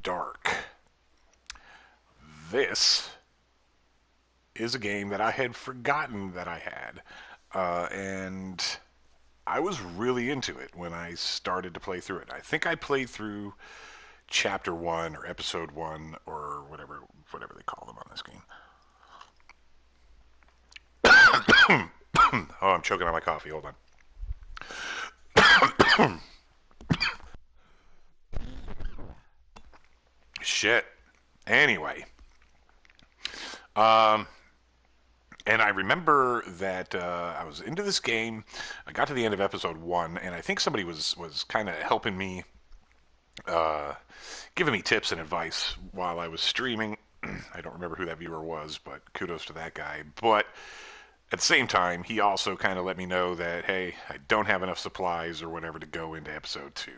dark. This is a game that I had forgotten that I had. And I was really into it when I started to play through it. I think I played through chapter 1 or episode 1 or whatever they call them on this game. Oh, I'm choking on my coffee. Hold on. Shit. Anyway, and I remember that I was into this game. I got to the end of episode 1, and I think somebody was kind of helping me, giving me tips and advice while I was streaming. I don't remember who that viewer was, but kudos to that guy. But at the same time, he also kind of let me know that, hey, I don't have enough supplies or whatever to go into episode 2.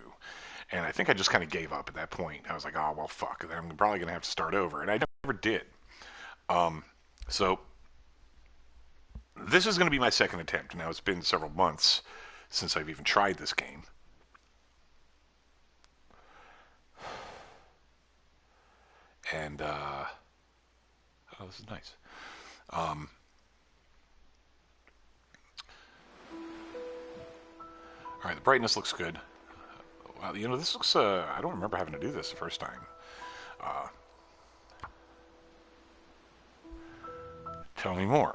And I think I just kind of gave up at that point. I was like, oh, well, fuck. I'm probably going to have to start over. And I never did. So this is going to be my second attempt. Now, it's been several months since I've even tried this game. And, oh, this is nice. All right, the brightness looks good. Wow, this looks, I don't remember having to do this the first time. Tell me more.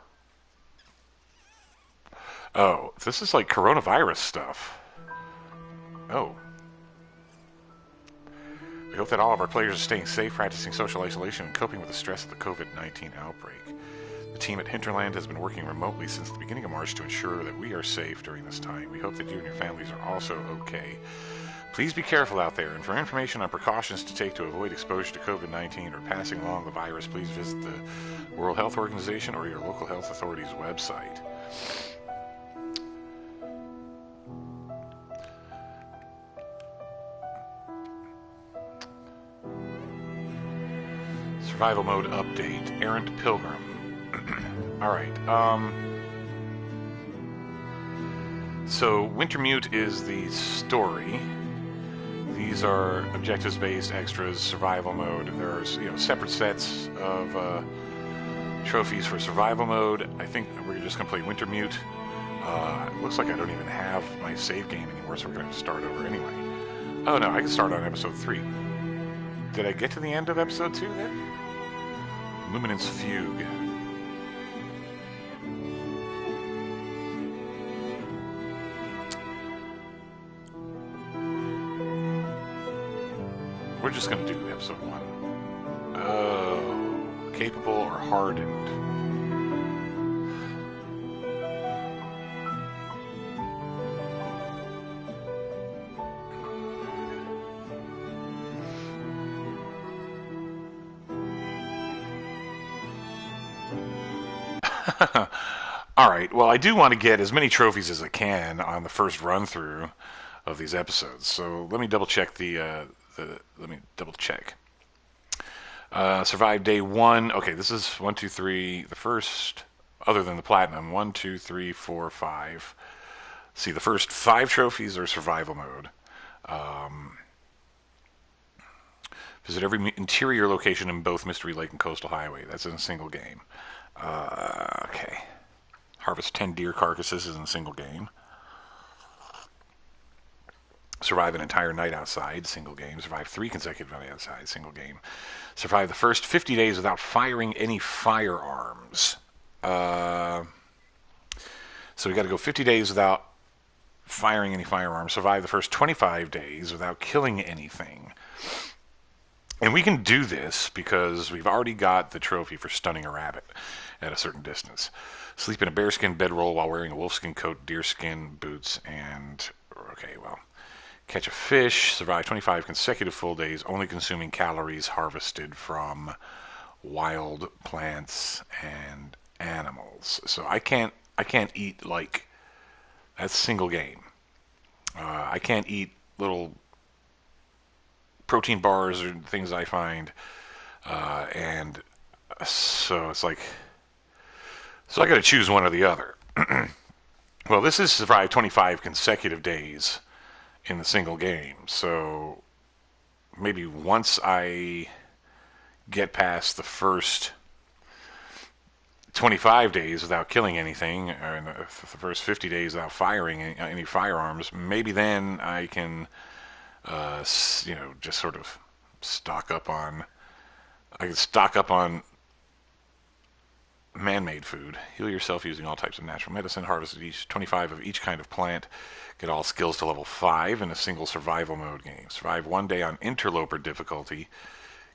Oh, this is like coronavirus stuff. Oh. We hope that all of our players are staying safe, practicing social isolation, and coping with the stress of the COVID-19 outbreak. The team at Hinterland has been working remotely since the beginning of March to ensure that we are safe during this time. We hope that you and your families are also okay. Please be careful out there, and for information on precautions to take to avoid exposure to COVID-19 or passing along the virus, please visit the World Health Organization or your local health authority's website. Survival mode update. Errant Pilgrim. Alright, so Wintermute is the story. These are objectives-based extras, survival mode. There's, separate sets of trophies for survival mode. I think we're just going to play Wintermute. It looks like I don't even have my save game anymore, so we're going to start over anyway. Oh no, I can start on episode 3. Did I get to the end of episode 2 then? Luminance Fugue. We're just going to do episode 1. Oh, capable or hardened. Alright, well, I do want to get as many trophies as I can on the first run-through of these episodes, so let me double-check let me double-check. Survive day 1. Okay, this is 1, 2, 3, the first, other than the platinum, 1, 2, 3, 4, 5. See, the first 5 trophies are survival mode. Visit every interior location in both Mystery Lake and Coastal Highway. That's in a single game. Okay. Harvest 10 deer carcasses is in a single game. Survive an entire night outside, single game. Survive 3 consecutive nights outside, single game. Survive the first 50 days without firing any firearms. So we got to go 50 days without firing any firearms. Survive the first 25 days without killing anything. And we can do this because we've already got the trophy for stunning a rabbit at a certain distance. Sleep in a bearskin bedroll while wearing a wolfskin coat, deerskin boots, and... Okay, well... Catch a fish, survive 25 consecutive full days, only consuming calories harvested from wild plants and animals. So I can't eat, like... That's single game. I can't eat little protein bars or things I find, and so it's like, so I got to choose one or the other. Well, this is survive 25 consecutive days in the single game, so maybe once I get past the first 25 days without killing anything, or in the first 50 days without firing any firearms, maybe then I can, just sort of stock up on. I can stock up on man-made food. Heal yourself using all types of natural medicine. Harvest each 25 of each kind of plant. Get all skills to level 5 in a single survival mode game. Survive 1 day on interloper difficulty.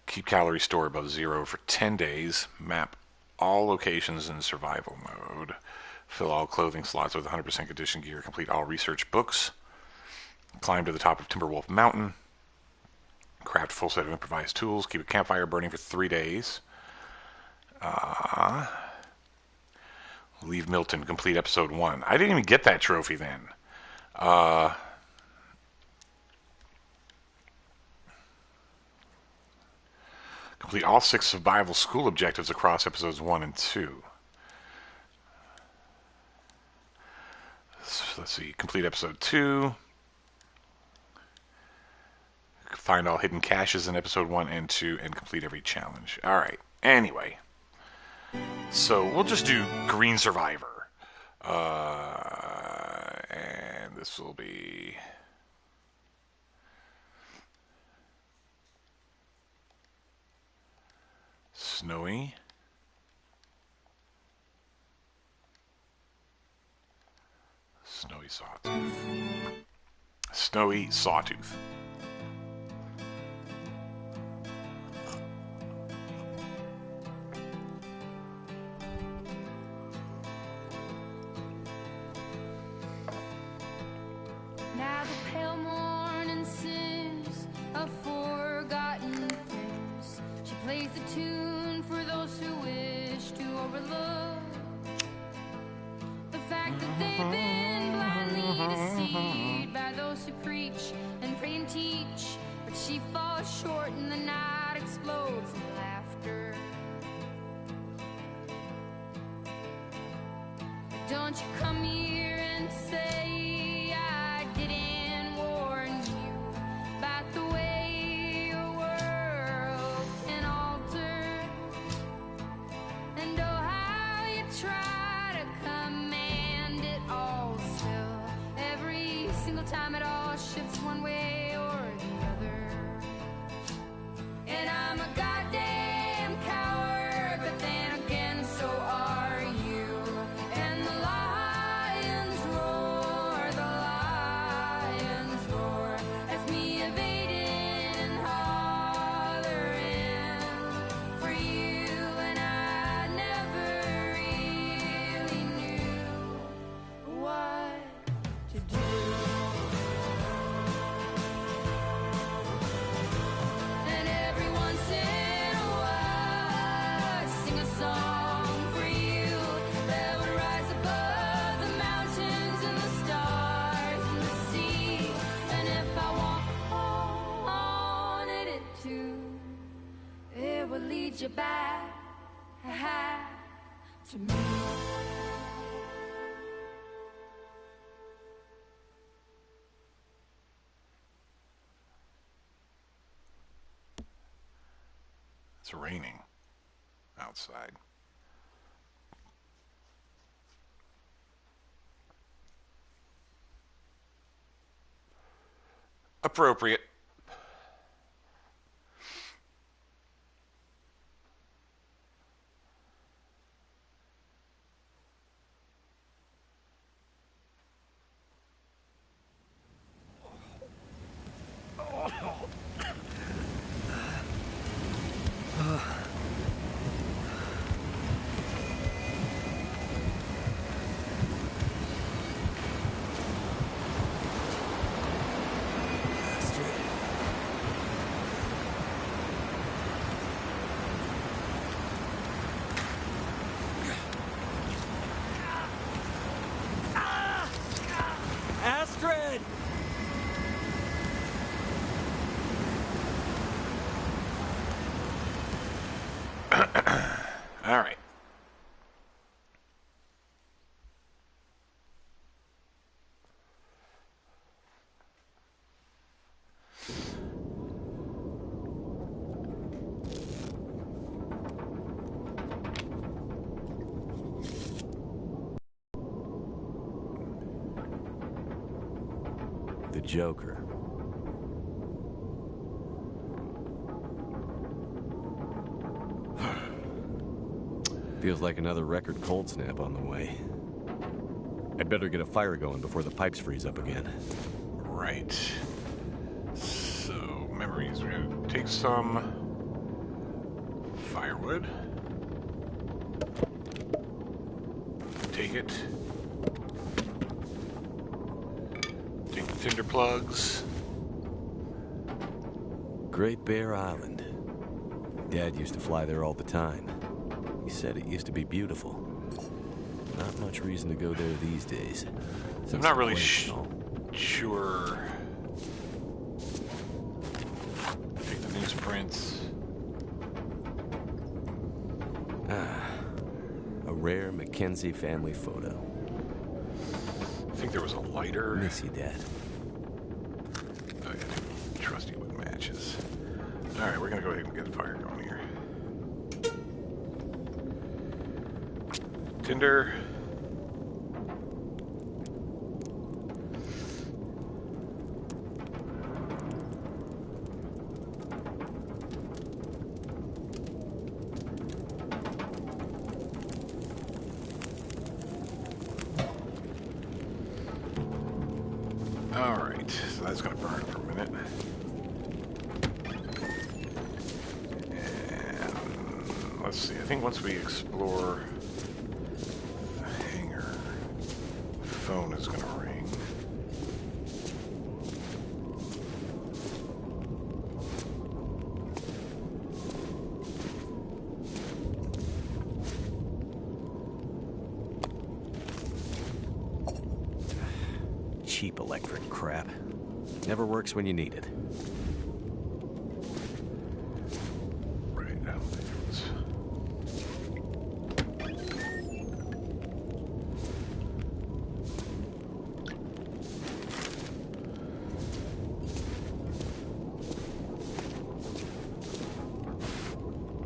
Keep calorie store above 0 for 10 days. Map all locations in survival mode. Fill all clothing slots with 100% condition gear. Complete all research books. Climb to the top of Timberwolf Mountain. Craft a full set of improvised tools. Keep a campfire burning for 3 days. Leave Milton. Complete episode 1. I didn't even get that trophy then. Complete all 6 survival school objectives across episodes 1 and 2. So let's see. Complete episode 2. Find all hidden caches in episode 1 and 2 and complete every challenge. Alright. Anyway. So we'll just do Green Survivor. And this will be... Snowy. Snowy Sawtooth. Snowy Sawtooth. Now the pale morning sings of forgotten things. She plays the tune for those who wish to overlook the fact that they've been blindly deceived by those who preach and pray and teach. But she falls short and the night explodes in laughter. Don't you come here and say I didn't warn you about the way your world can alter. And oh, how you try to command it all still. Every single time it all shifts one way or the other. And I'm a goddamn coward, but then again so are you. And the lions roar as me evading and hollering for you. And I never really knew what to do. And every once in a while I sing a song for you that would rise above the mountains and the stars and the sea. And if I wanted it to, it would lead you back to me. It's raining outside. Appropriate. Astrid! All right. the Joker. Feels like another record cold snap on the way. I'd better get a fire going before the pipes freeze up again. Right. So, memories. We're gonna take some firewood. Take it. Take the tinder plugs. Great Bear Island. Dad used to fly there all the time. He said it used to be beautiful. Not much reason to go there these days. I'm not really sure. Take the newsprints. A rare Mackenzie family photo. I think there was a lighter. Let me see, Dad. Oh, yeah, trusty with matches. Alright, we're gonna go ahead and get the fire going here. Tinder. Alright, so that's gonna burn for a minute. And let's see, I think once we explore the hangar, the phone is gonna ring. Cheap electric crap. Never works when you need it. Right, I don't think it was.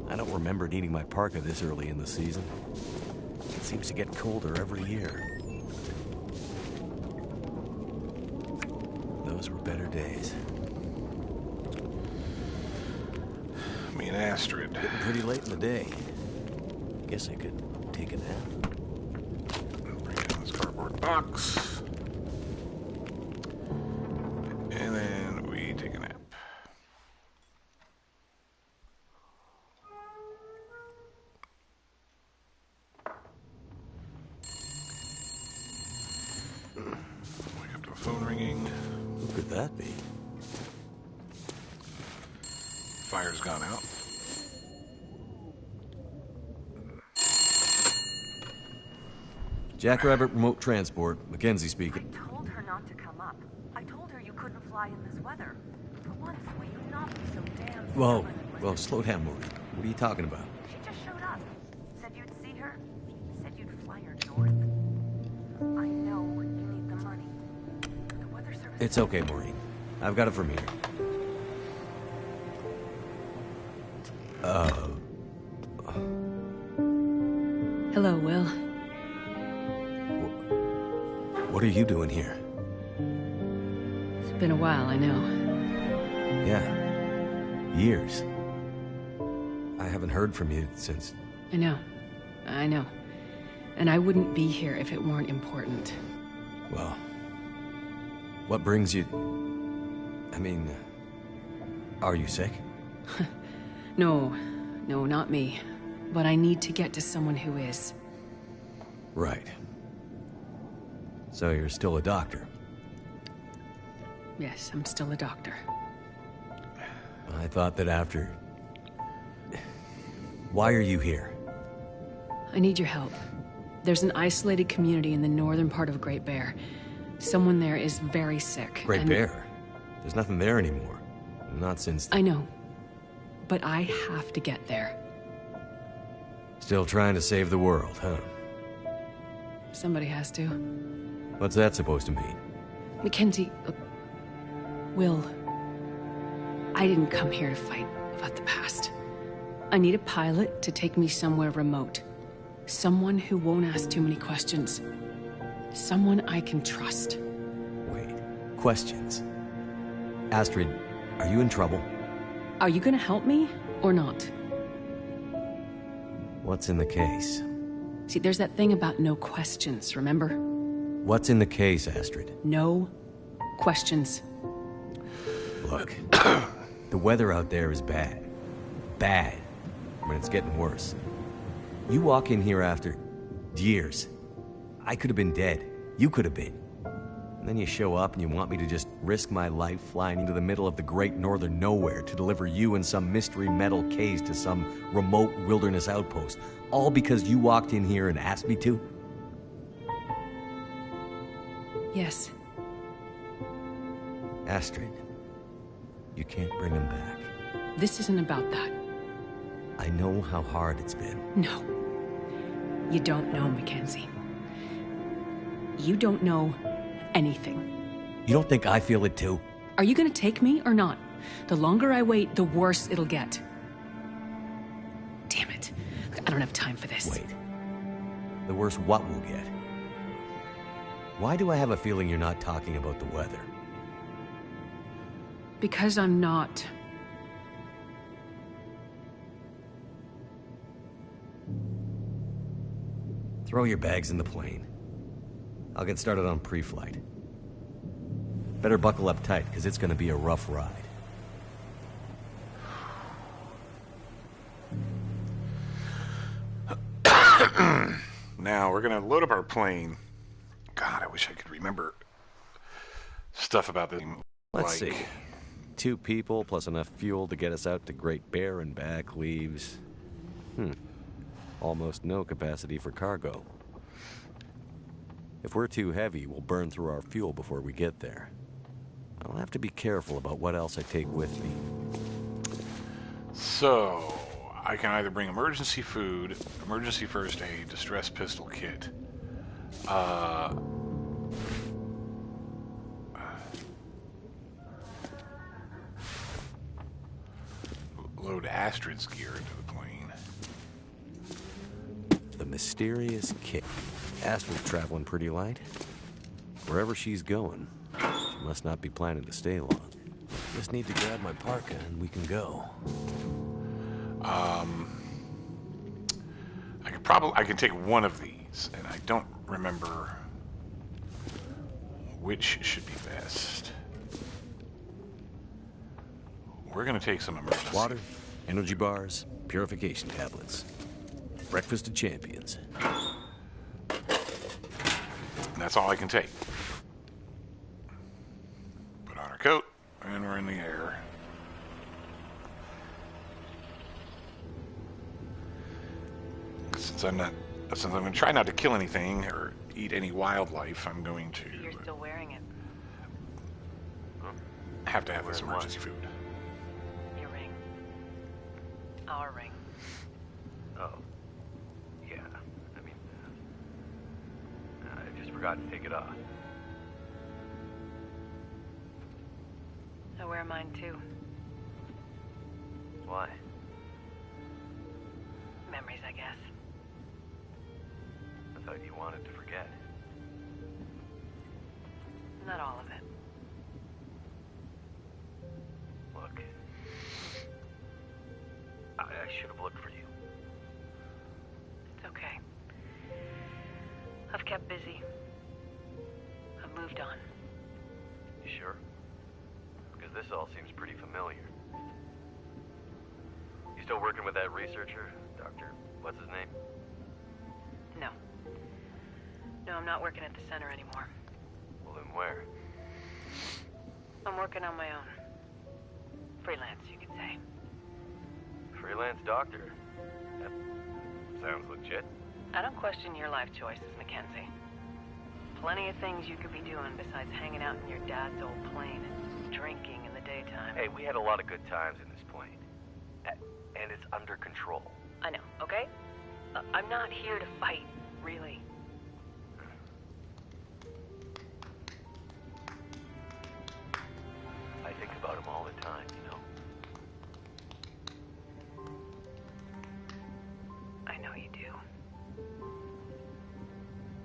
I don't remember needing my parka this early in the season. It seems to get colder every year. Those were better days. Me and Astrid. Getting pretty late in the day. Guess I could take a nap. Bring in this cardboard box. And then we take a nap. Wake up to a phone ringing. Who could that be? Fire's gone out. Jackrabbit Remote Transport, Mackenzie speaking. I told her not to come up. I told her you couldn't fly in this weather. For once, will you not be so damn Whoa, stubborn and whoa, listen? slow down, Maureen. What are you talking about? She just showed up. Said you'd see her. Said you'd fly her north. I know you need the money. The weather service... It's okay, Maureen. I've got it from here. Hello, Will. What are you doing here? It's been a while, I know. Yeah. Years. I haven't heard from you since... I know. I know. And I wouldn't be here if it weren't important. Well... What brings you... I mean... Are you sick? No, not me. But I need to get to someone who is. Right. So you're still a doctor? Yes, I'm still a doctor. I thought that after... Why are you here? I need your help. There's an isolated community in the northern part of Great Bear. Someone there is very sick. Great Bear? There's nothing there anymore. Not since... I know. But I have to get there. Still trying to save the world, huh? Somebody has to. What's that supposed to mean? Mackenzie, look, Will, I didn't come here to fight about the past. I need a pilot to take me somewhere remote. Someone who won't ask too many questions. Someone I can trust. Wait, questions. Astrid, are you in trouble? Are you gonna help me or not? What's in the case? See, there's that thing about no questions, remember? What's in the case, Astrid? No questions. Look, the weather out there is bad. Bad. But it's getting worse. You walk in here after years. I could have been dead. You could have been. And then you show up and you want me to just risk my life flying into the middle of the great northern nowhere to deliver you in some mystery metal case to some remote wilderness outpost, all because you walked in here and asked me to? Yes. Astrid, you can't bring him back. This isn't about that. I know how hard it's been. No. You don't know, Mackenzie. You don't know anything. You don't think I feel it too? Are you gonna take me or not? The longer I wait, the worse it'll get. Damn it. I don't have time for this. Wait. The worse what we'll get? Why do I have a feeling you're not talking about the weather? Because I'm not. Throw your bags in the plane. I'll get started on pre-flight. Better buckle up tight, because it's gonna be a rough ride. Now, we're going to load up our plane. God, I wish I could remember stuff about this. Let's see. 2 people plus enough fuel to get us out to Great Bear and back leaves... almost no capacity for cargo. If we're too heavy, we'll burn through our fuel before we get there. I'll have to be careful about what else I take with me. So, I can either bring emergency food, emergency first aid, distress pistol kit. Load Astrid's gear into the plane. The mysterious kit. Astrid's traveling pretty light. Wherever she's going, she must not be planning to stay long. Just need to grab my parka and we can go. I can take one of these, and I don't remember which should be best. We're gonna take some emergency. Water, energy bars, purification tablets. Breakfast of champions. And that's all I can take. Put on our coat, and we're in the air. Since I'm going to try not to kill anything or eat any wildlife, I'm going to You're still wearing it. have to have this emergency food. Your ring. Our ring. Oh. Yeah. I mean, I just forgot to take it off. I wear mine too. Why? Memories, I guess. I thought you wanted to forget. Not all of it. Look. I should have looked for you. It's okay. I've kept busy. I've moved on. You sure? Because this all seems pretty familiar. You still working with that researcher? Dr. What's his name? No. No, I'm not working at the center anymore. Well, then where? I'm working on my own. Freelance, you could say. Freelance doctor? That sounds legit. I don't question your life choices, Mackenzie. Plenty of things you could be doing besides hanging out in your dad's old plane and drinking in the daytime. Hey, we had a lot of good times in this plane. And it's under control. I know, okay? I'm not here to fight, really. I think about him all the time, you know? I know you do.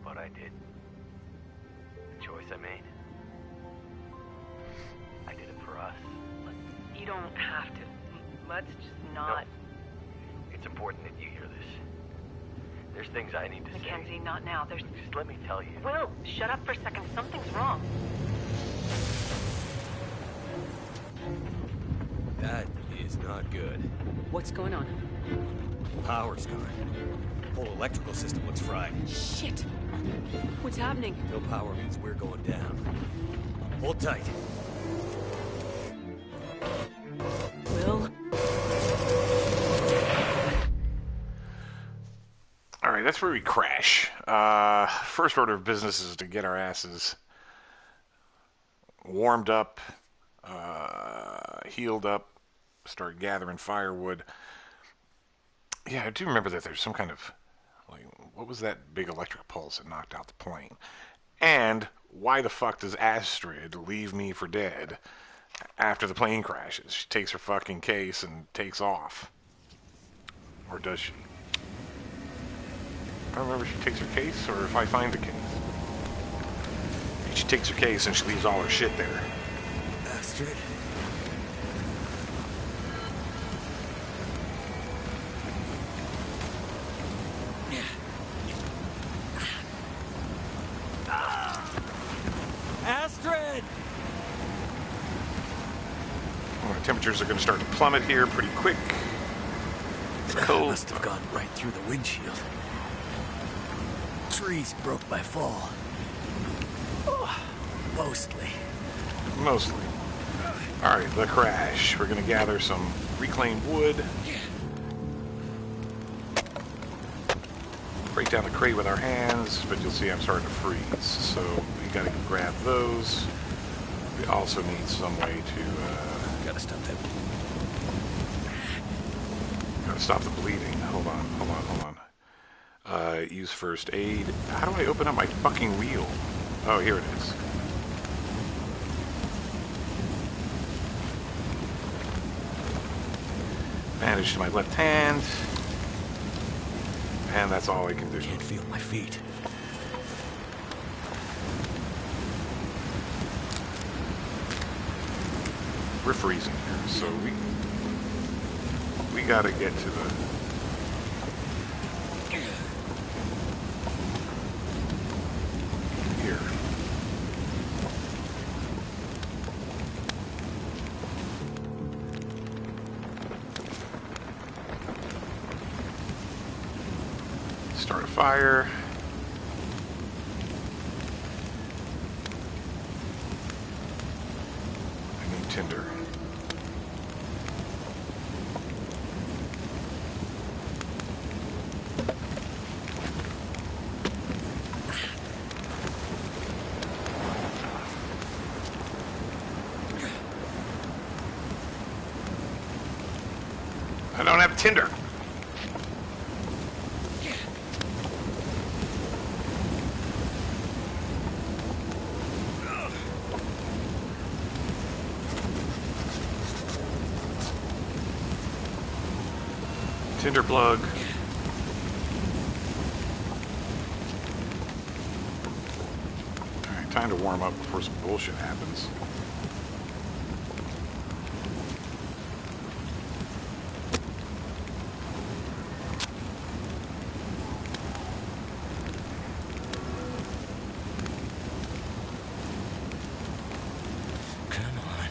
But I did. The choice I made. don't have to. Let's just not. No. It's important that you hear this. There's things I need to say. Mackenzie, not now. There's... Just let me tell you. Will, shut up for a second. Something's wrong. That is not good. What's going on? Power's gone. Whole electrical system looks fried. Shit! What's happening? No power means we're going down. Hold tight. Will? All right, that's where we crash. First order of business is to get our asses warmed up, healed up, start gathering firewood. Yeah, I do remember that there's some kind of, like, what was that big electric pulse that knocked out the plane? And why the fuck does Astrid leave me for dead after the plane crashes? She takes her fucking case and takes off. Or does she? I don't remember if she takes her case or if I find the case. She takes her case and she leaves all her shit there. Astrid. Astrid! Well, the temperatures are going to start to plummet here pretty quick. It's cold. Must have gone right through the windshield. Trees broke my fall. Mostly. Mostly. Alright, the crash. We're going to gather some reclaimed wood. Break down the crate with our hands, but you'll see I'm starting to freeze. So we got to grab those. We also need some way to... Gotta stop that. Gotta stop the bleeding. Hold on. Use first aid. How do I open up my fucking wheel? Oh, here it is. Bandage to my left hand. And that's all I can do. Can't feel my feet. We're freezing here, so we gotta get to the... Here. Start a fire. I need tinder. I don't have tinder. Tinder plug. Alright, time to warm up before some bullshit happens. Come on.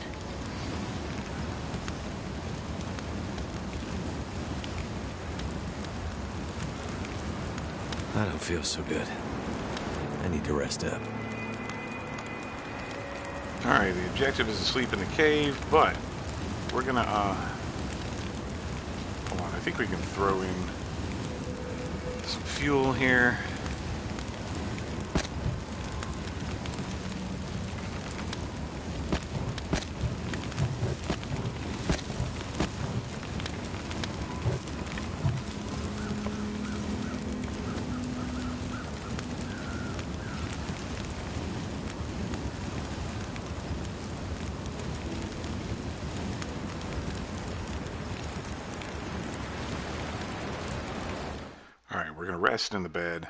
I don't feel so good. I need to rest up. Alright, the objective is to sleep in the cave, but we're gonna, hold on, I think we can throw in some fuel here. Alright, we're gonna rest in the bed.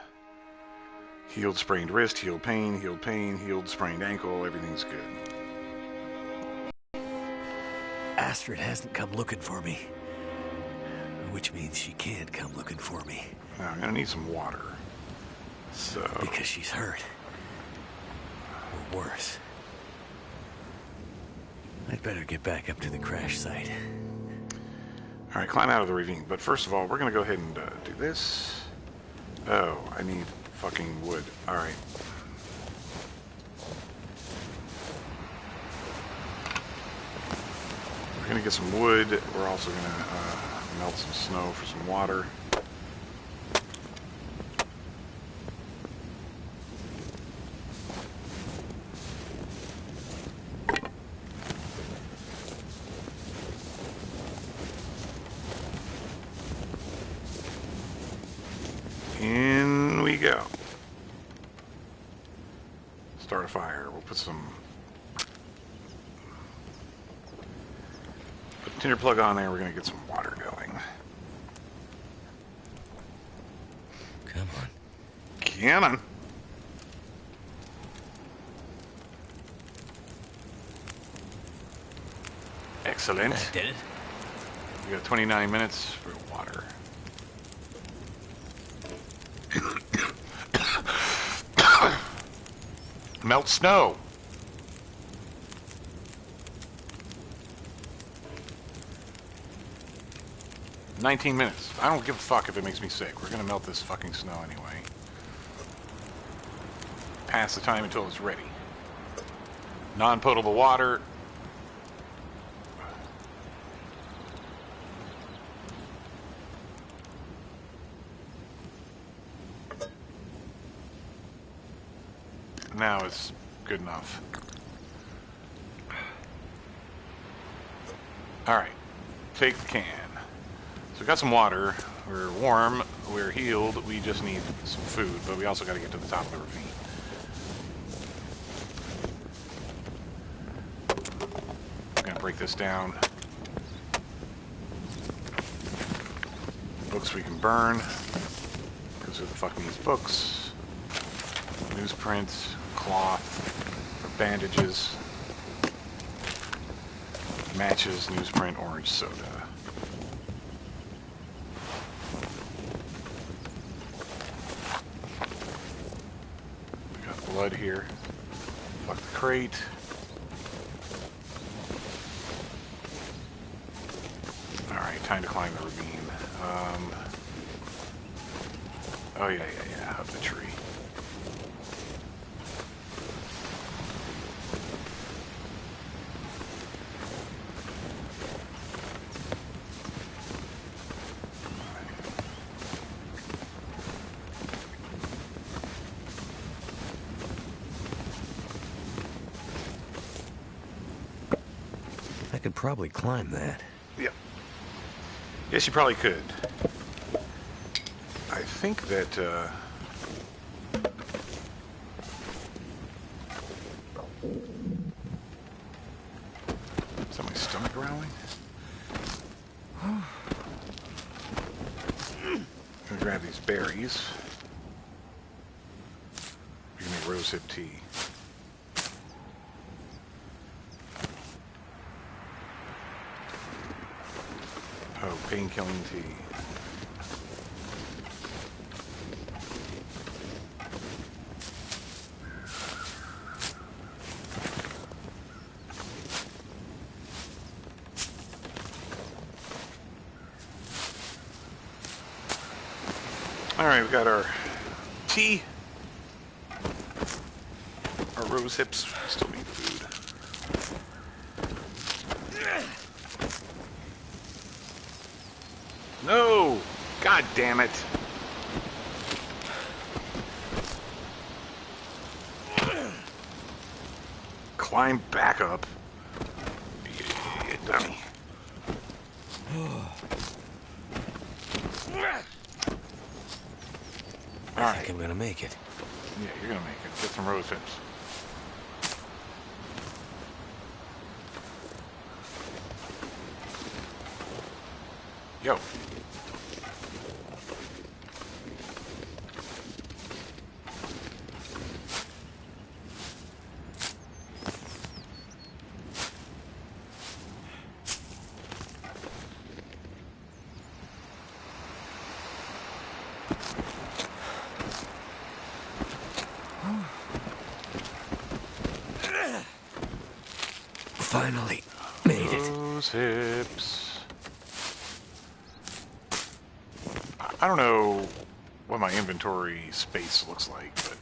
Healed sprained wrist, healed pain, healed sprained ankle, everything's good. Astrid hasn't come looking for me. Which means she can't come looking for me. Now, I'm gonna need some water. So... Because she's hurt. Or worse. I'd better get back up to the crash site. Alright, climb out of the ravine. But first of all, we're gonna go ahead and do this. Oh, I need fucking wood. Alright. We're gonna get some wood. We're also gonna melt some snow for some water. In we go. Start a fire. We'll put some... Put the tinder plug on there. We're going to get some water going. Come on. Come on. Excellent. That did it. We got 29 minutes for water. Melt snow. "19 minutes. I don't give a fuck if it makes me sick. We're gonna melt this fucking snow anyway. Pass the time until it's ready. Non-potable water. Now it's good enough. Alright. Take the can. So we got some water. We're warm. We're healed. We just need some food, but we also got to get to the top of the ravine. I'm going to break this down. Books we can burn. Because who the fuck needs books? Newsprint. Cloth, bandages, matches, newsprint, orange soda. We got blood here. Fuck the crate. Alright, time to climb the ravine. Oh yeah, up the tree. I could probably climb that. Yep. Yes, you probably could. I think that, is that my stomach growling? I'm gonna grab these berries. We can make rosehip tea. Oh, pain-killing tea. Alright, we got our tea. Our rose hips. Still need food. No! God damn it. Climb back up. You dummy. I think I'm gonna make it. Yeah, you're gonna make it. Get some rose hips. Yo. finally made it. Those hips. I don't know what my inventory space looks like, but...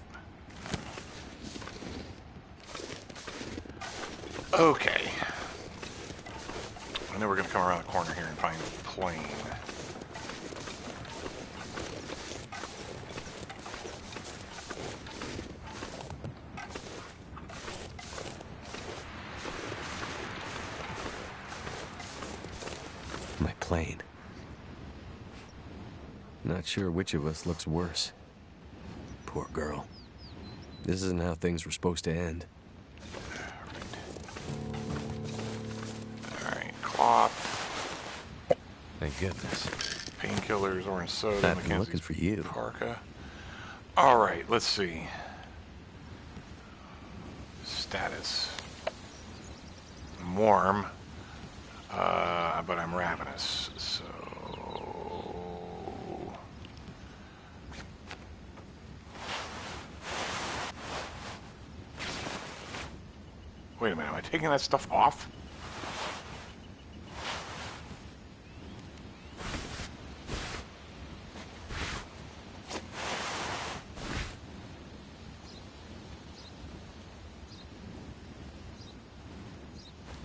Okay. I know we're going to come around the corner here and find the plane. My plane. Not sure which of us looks worse. Poor girl. This isn't how things were supposed to end. Alright, cloth. Thank goodness. Painkillers, orange soda, I've been looking for you. parka. Alright, let's see. Status. I'm warm. But I'm ravenous, so... Wait a minute, am I taking that stuff off?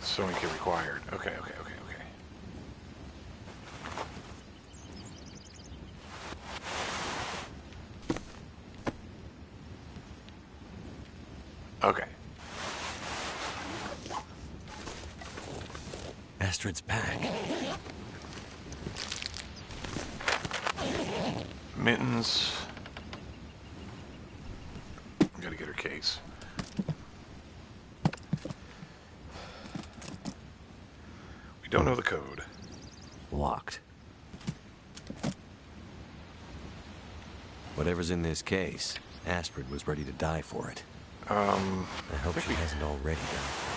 Sewing kit required. Okay. Okay. Astrid's pack. Mittens. Gotta get her case. We don't know the code. Locked. Whatever's in this case, Astrid was ready to die for it. I hope she hasn't already died for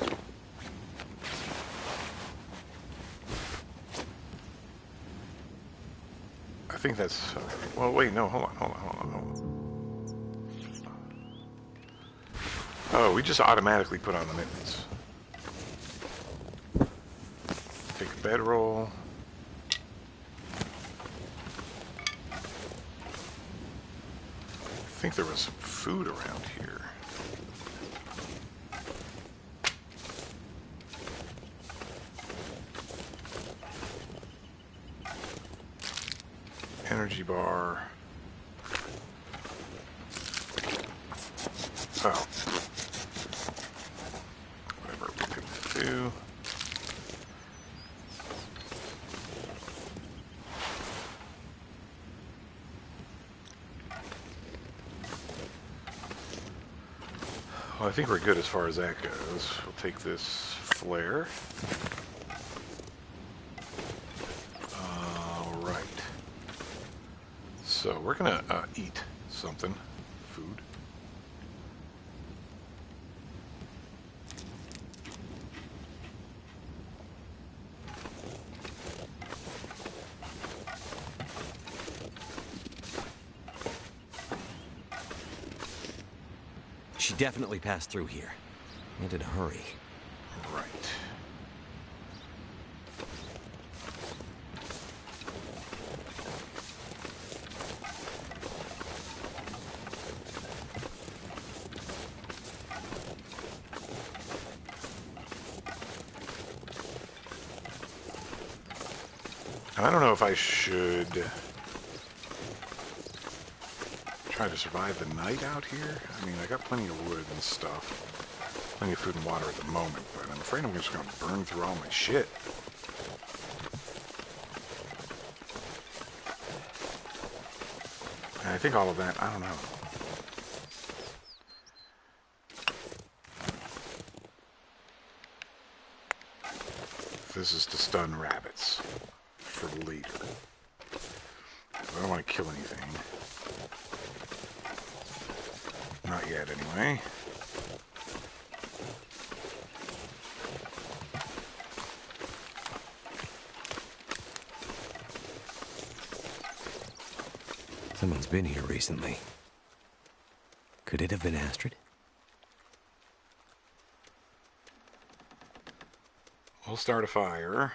it. I think that's... well, wait, no, hold on. Oh, we just automatically put on the mittens. Take a bedroll. I think there was some food around here. Energy bar. Oh. Whatever we could do. Well, I think we're good as far as that goes. We'll take this flare. Right. So we're gonna eat something. Food. She definitely passed through here. And in a hurry. Right. I don't know if I should try to survive the night out here. I mean, I got plenty of wood and stuff. Plenty of food and water at the moment, but I'm afraid I'm just going to burn through all my shit. And I think all of that, I don't know. This is to stun rabbits for later. I don't want to kill anything. Not yet, anyway. Someone's been here recently. Could it have been Astrid? We'll start a fire.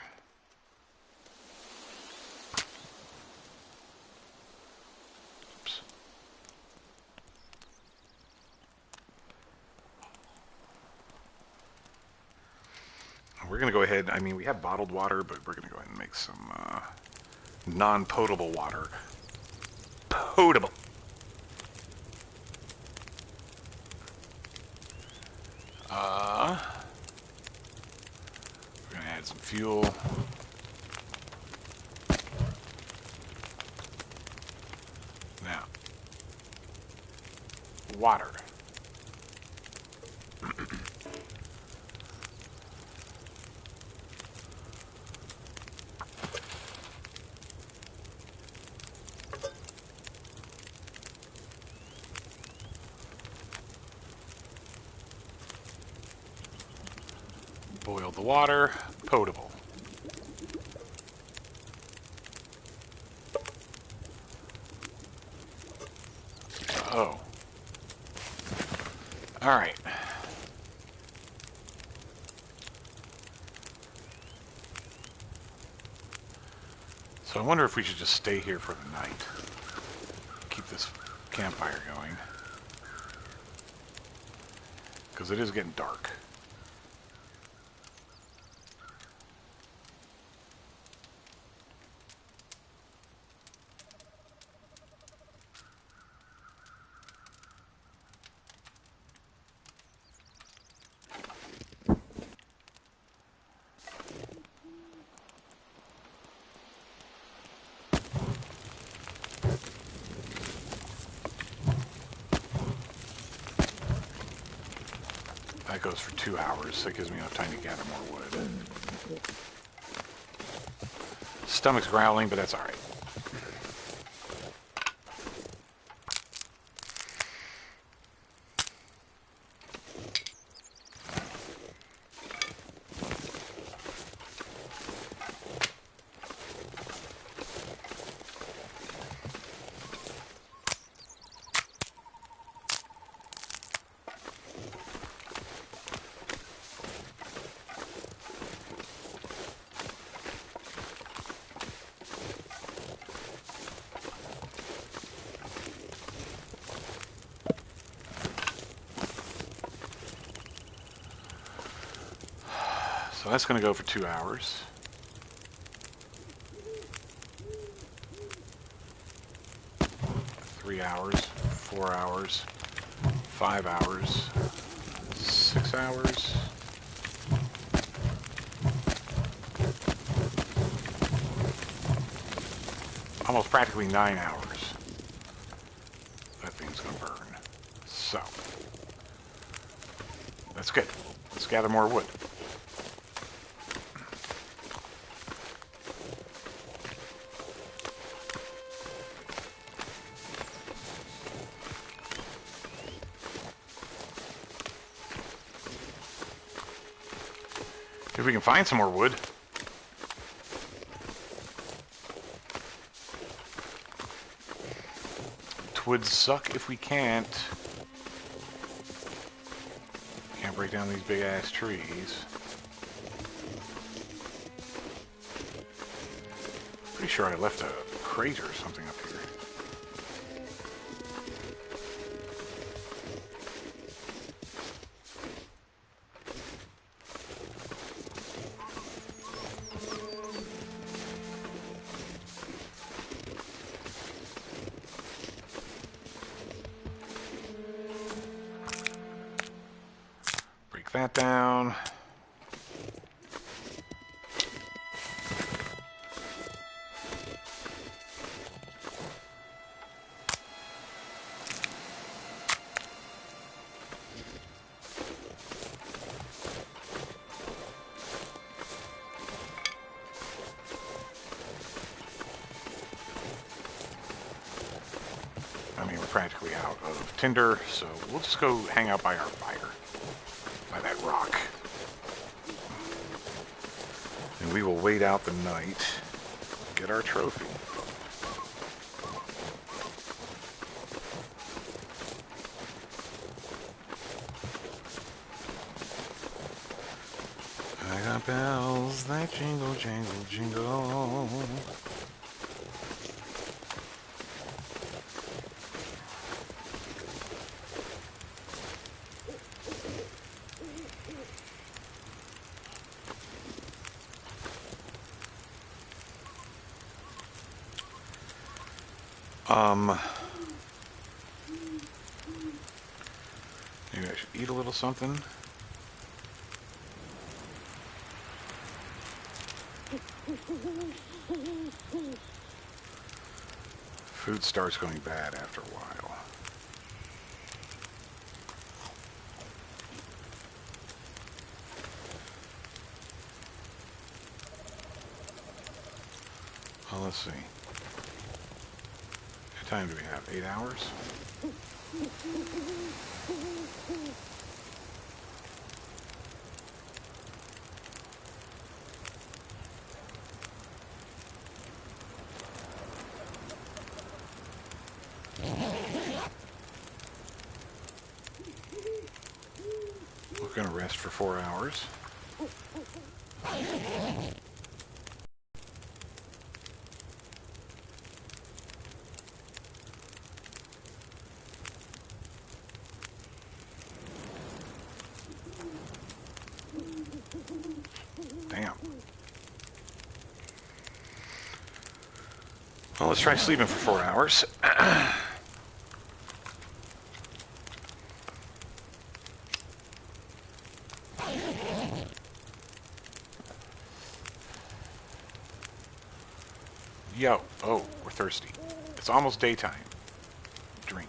Oops. We're going to go ahead, I mean, we have bottled water, but we're going to go ahead and make some non-potable water. Potable. We're going to add some fuel. Now, water. Boil the water, potable. Oh. All right. So I wonder if we should just stay here for the night. Keep this campfire going. Because it is getting dark. That goes for 2 hours. That gives me enough time to gather more wood. Stomach's growling, but that's all right. So that's going to go for 2 hours. Three hours, 4 hours, 5 hours, 6 hours. Almost practically 9 hours. That thing's going to burn. So, that's good. Let's gather more wood. If we can find some more wood. Would suck if we can't. Can't break down these big ass trees. Pretty sure I left a crate or something up here. That down. I mean, we're practically out of tinder, so we'll just go hang out by our fire. By that rock. And we will wait out the night, get our trophy. I got bells that jingle, jangle, jingle. Maybe I should eat a little something. Food starts going bad after a while. Well, let's see. What time do we have? 8 hours? We're going to rest for 4 hours. Damn. Well, let's try sleeping for 4 hours. Yo. Oh, we're thirsty. It's almost daytime. Drink.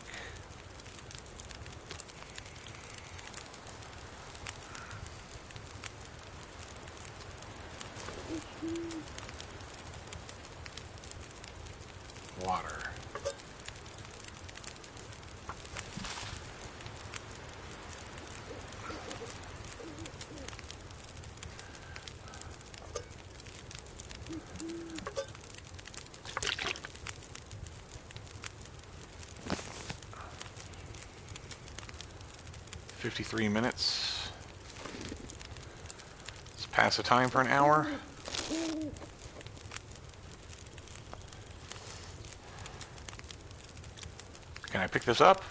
Water. $53. Let's pass the time for an hour. Can I pick this up?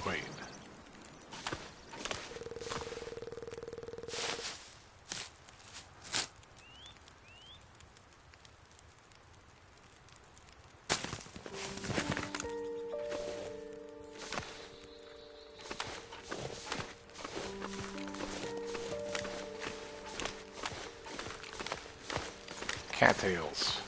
Wait. Cattails.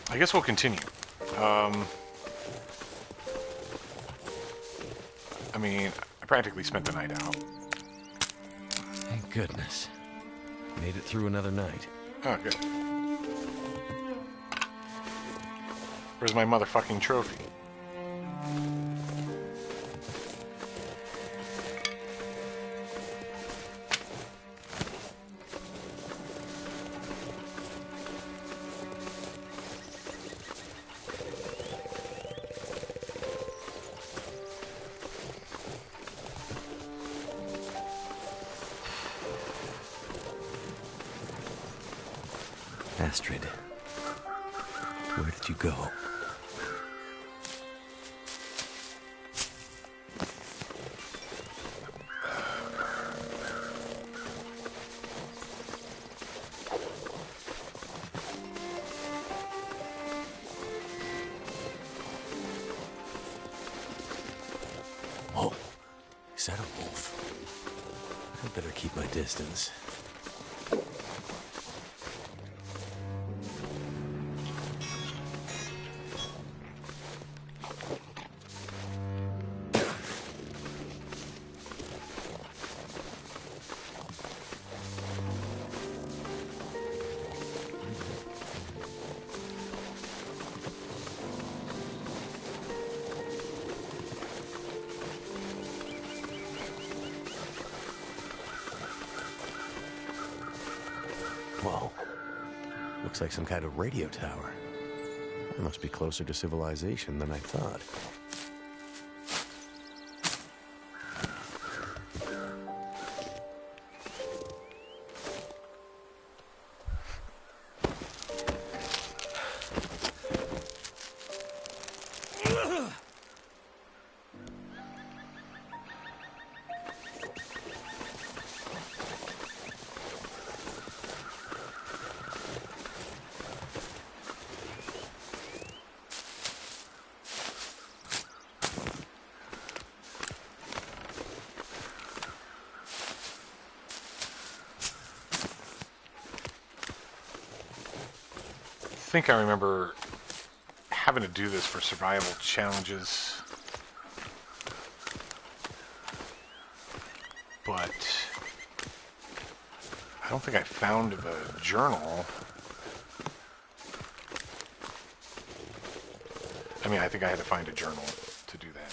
I guess we'll continue. I mean, I practically spent the night out. Thank goodness. Made it through another night. Oh, good. Where's my motherfucking trophy? Astrid, where did you go? Oh, is that a wolf? I better keep my distance. Whoa. Looks like some kind of radio tower. I must be closer to civilization than I thought. I think I remember having to do this for survival challenges, but I don't think I found the journal. I mean, I think I had to find a journal to do that.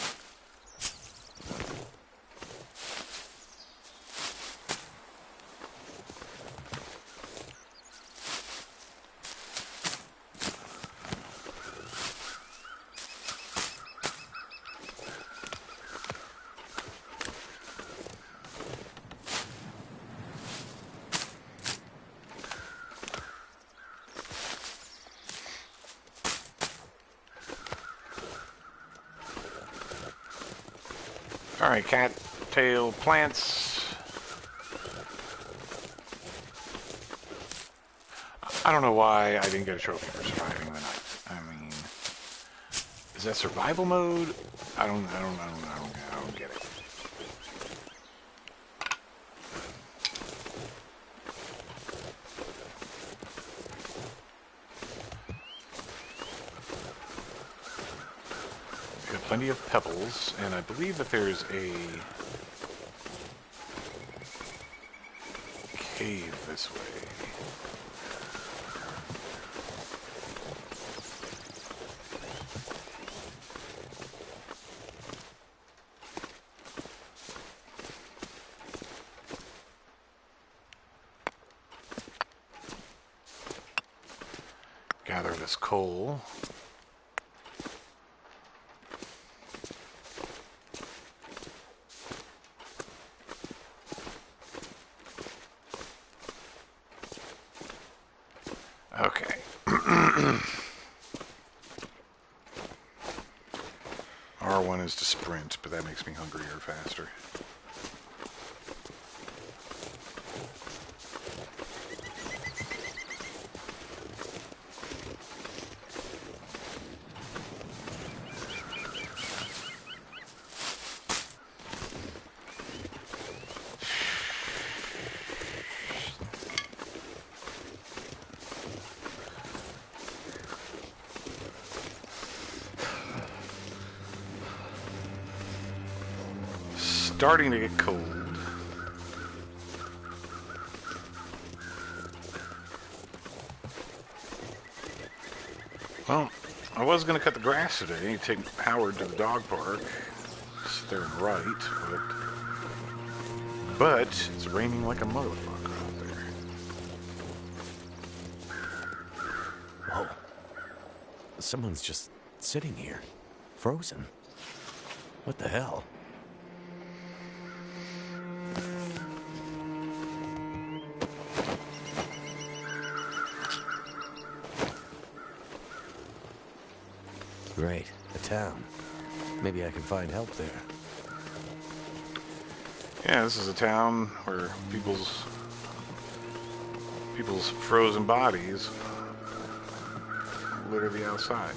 Alright, cattail plants. I don't know why I didn't get a trophy for surviving the night. I mean, is that survival mode? I don't get it. Got plenty of pebbles, and I believe that there's a cave this way. Gather this coal. Okay. R1 is to sprint, but that makes me hungrier faster. Starting to get cold. Well, I was going to cut the grass today, take Howard to the dog park, sit there and write, but it's raining like a motherfucker out there. Whoa. Someone's just sitting here, frozen. What the hell? Great, a town. Maybe I can find help there. Yeah, this is a town where people's frozen bodies litter the outside.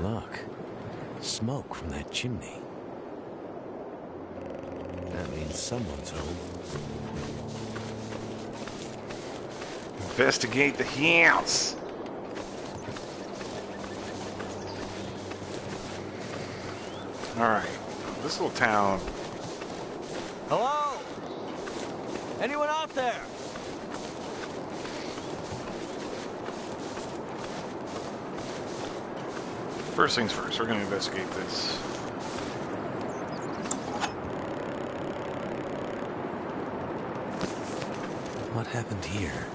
Look, smoke from that chimney. That means someone's home. Investigate the house. All right, this little town. Hello? Anyone out there? First things first, we're going to investigate this. What happened here?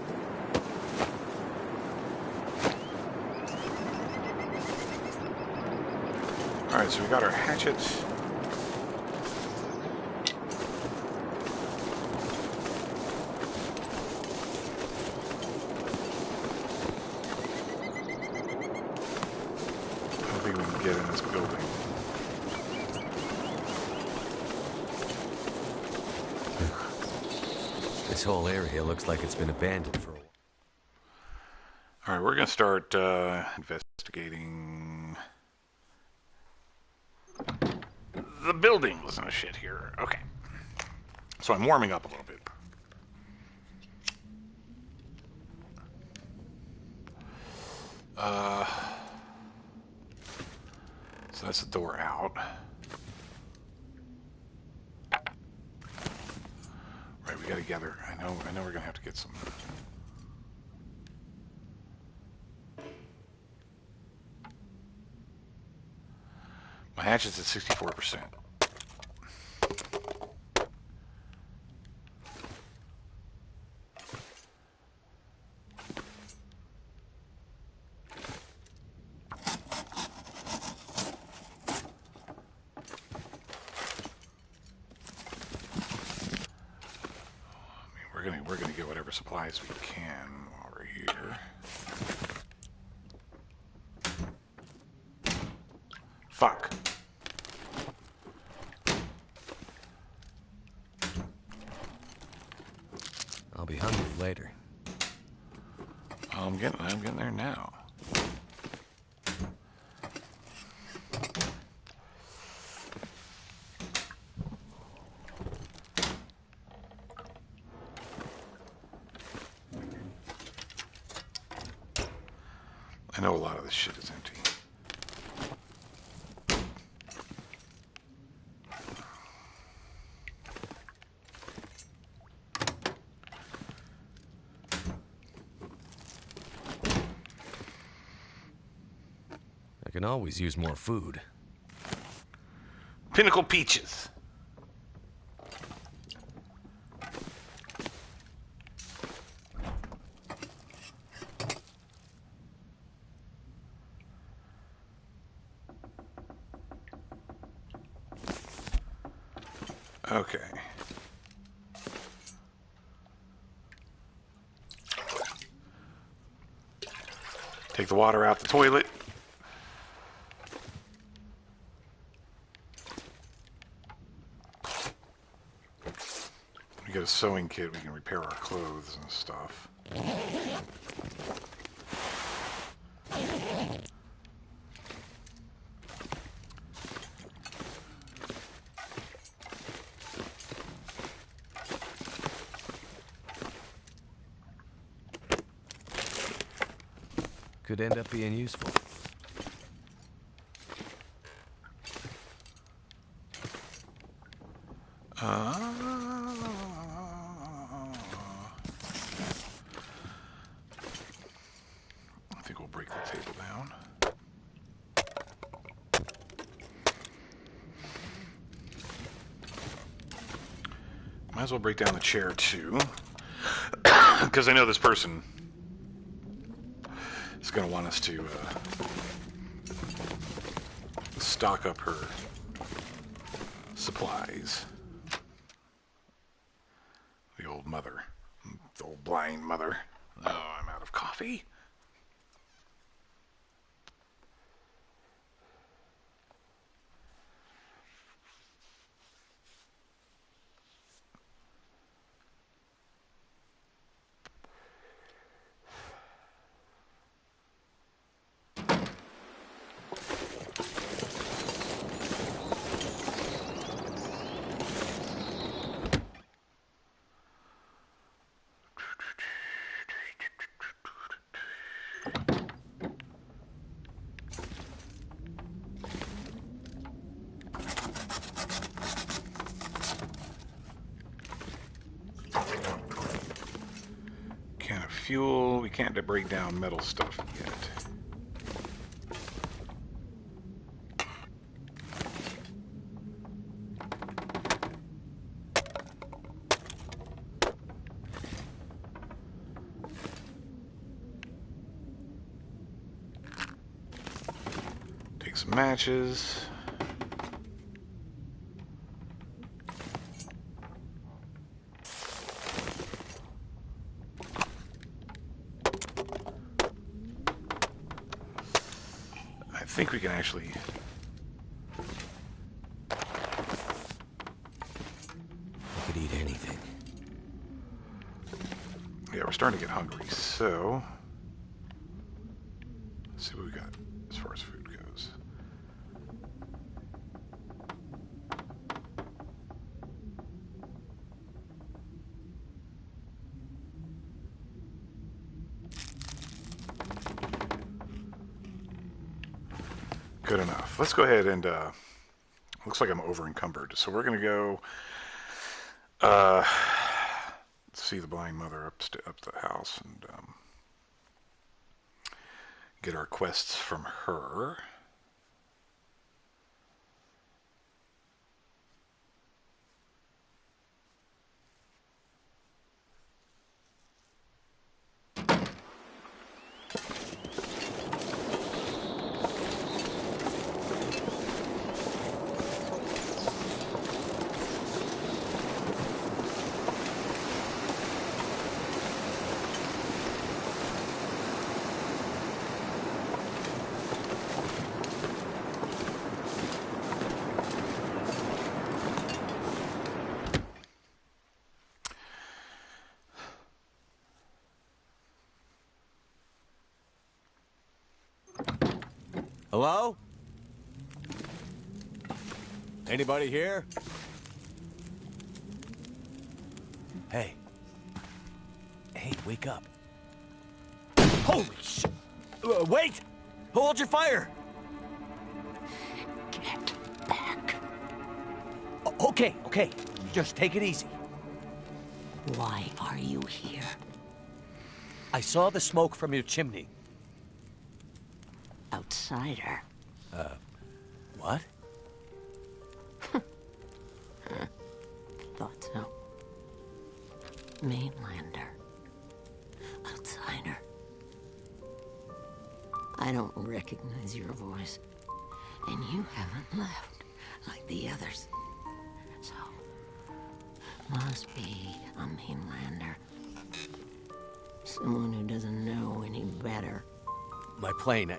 All right, so we got our hatchet. I don't think we can get in this building. This whole area looks like it's been abandoned for a while. All right, we're going to start investigating the buildings and shit here. Okay. So I'm warming up a little bit. So that's the door out. Right, we got to gather. I know we're going to have to get some. My hatchet's at 64%. We're gonna get whatever supplies we can while we're here. Fuck. I'll be hungry later. I'm getting there now. I know a lot of this shit is empty. I can always use more food. Pinnacle peaches. Okay. Take the water out the toilet. We got a sewing kit. We can repair our clothes and stuff. Could end up being useful. I think we'll break the table Might as well break down the chair, too. Because I know this person is going to want us to stock up her supplies. The old mother. The old blind mother. Oh, I'm out of coffee. Can of fuel. We can't break down metal stuff yet. Take some matches. I think we can actually... I could eat anything. Yeah, we're starting to get hungry, so... Let's see what we got as far as food goes. Good enough. Let's go ahead and... looks like I'm over encumbered, so we're going to go... see the blind mother up the house and get our quests from her. Hello? Anybody here? Hey. Hey, wake up. Holy shit! Wait! Hold your fire! Get back. Okay. Just take it easy. Why are you here? I saw the smoke from your chimney. Outsider. What? Thought so. Mainlander. Outsider. I don't recognize your voice. And you haven't left like the others. So, must be a mainlander. Someone who doesn't know any better. My plane,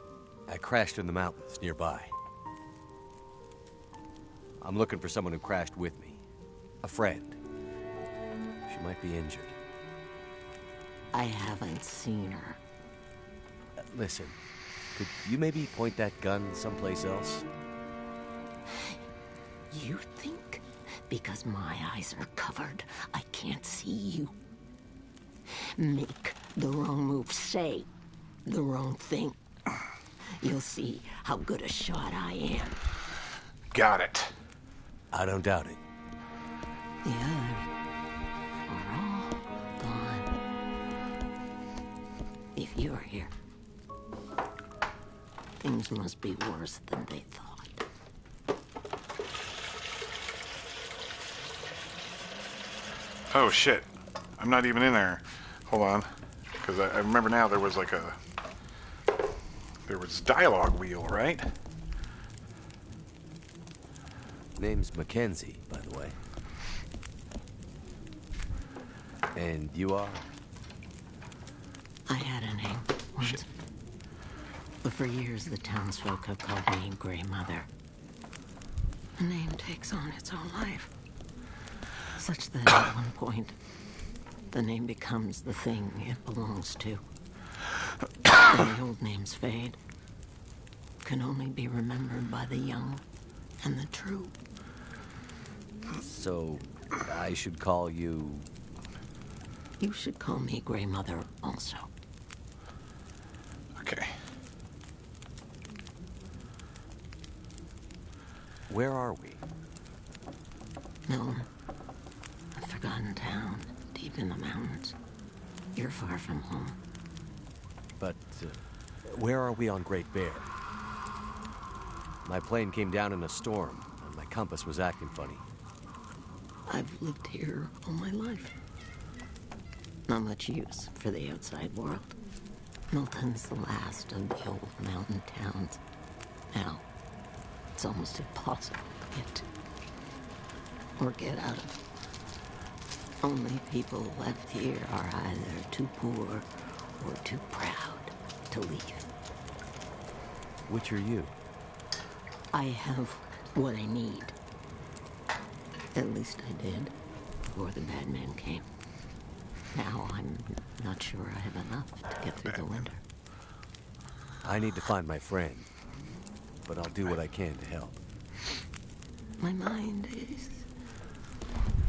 I crashed in the mountains nearby. I'm looking for someone who crashed with me. A friend. She might be injured. I haven't seen her. Listen, could you maybe point that gun someplace else? You think because my eyes are covered, I can't see you? Make the wrong move, say the wrong thing. You'll see how good a shot I am. Got it. I don't doubt it. The others are all gone. If you're here, things must be worse than they thought. Oh shit! I'm not even in there. Hold on, because I remember now there was like there was dialogue wheel, right? Name's Mackenzie, by the way. And you are? I had a name once. But for years, the townsfolk have called me Grey Mother. A name takes on its own life. Such that at one point, the name becomes the thing it belongs to. And the old names fade. Can only be remembered by the young and the true. So, I should call you... You should call me Grey Mother also. Okay. Where are we? No, a forgotten town, deep in the mountains. You're far from home. But, where are we on Great Bear? My plane came down in a storm, and my compass was acting funny. I've lived here all my life. Not much use for the outside world. Milton's the last of the old mountain towns. Now, it's almost impossible to get to. Or get out of. Only people left here are either too poor or too proud to leave. Which are you? I have what I need. At least I did, before the bad men came. Now I'm not sure I have enough to get through the winter. I need to find my friend, but I'll do what I can to help. My mind is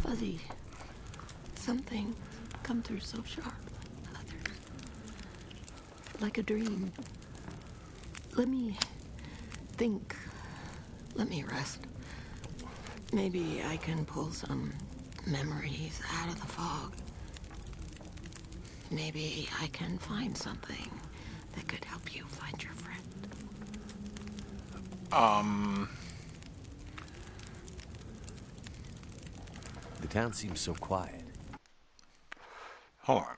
fuzzy. Some things come through so sharp, others like a dream. Let me think. Let me rest. Maybe I can pull some memories out of the fog. Maybe I can find something that could help you find your friend. The town seems so quiet. Hold on.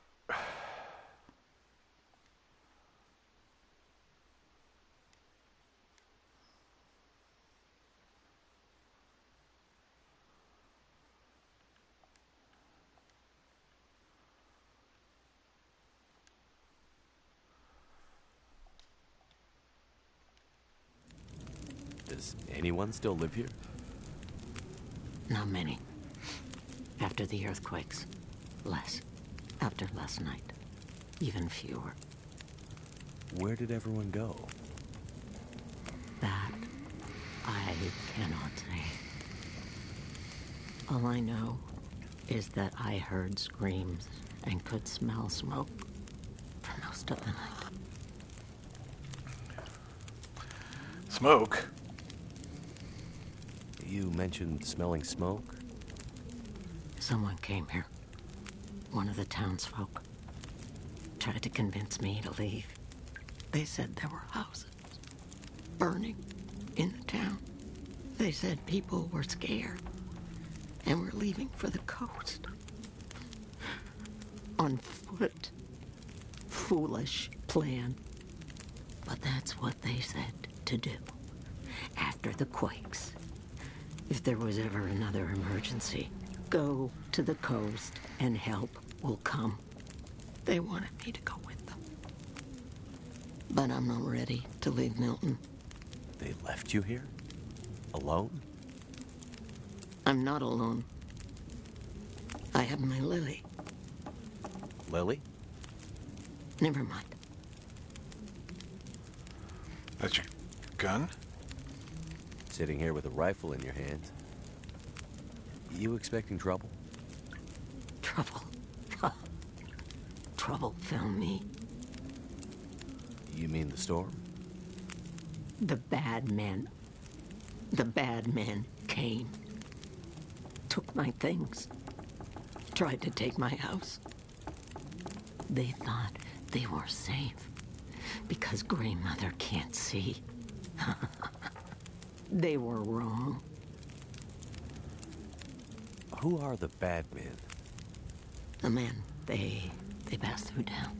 Does anyone still live here? Not many. After the earthquakes, less. After last night, even fewer. Where did everyone go? That I cannot say. All I know is that I heard screams and could smell smoke for most of the night. Smoke? You mentioned smelling smoke? Someone came here. One of the townsfolk. Tried to convince me to leave. They said there were houses burning in the town. They said people were scared and were leaving for the coast. On foot. Foolish plan. But that's what they said to do. After the quakes. If there was ever another emergency, go to the coast and help will come. They wanted me to go with them. But I'm not ready to leave Milton. They left you here? Alone? I'm not alone. I have my Lily. Lily? Never mind. That's your gun? Sitting here with a rifle in your hands. You expecting trouble? Trouble. Trouble found me. You mean the storm? The bad men. The bad men came. Took my things. Tried to take my house. They thought they were safe. Because Grey Mother can't see. They were wrong. Who are the bad men? The men, they passed through town.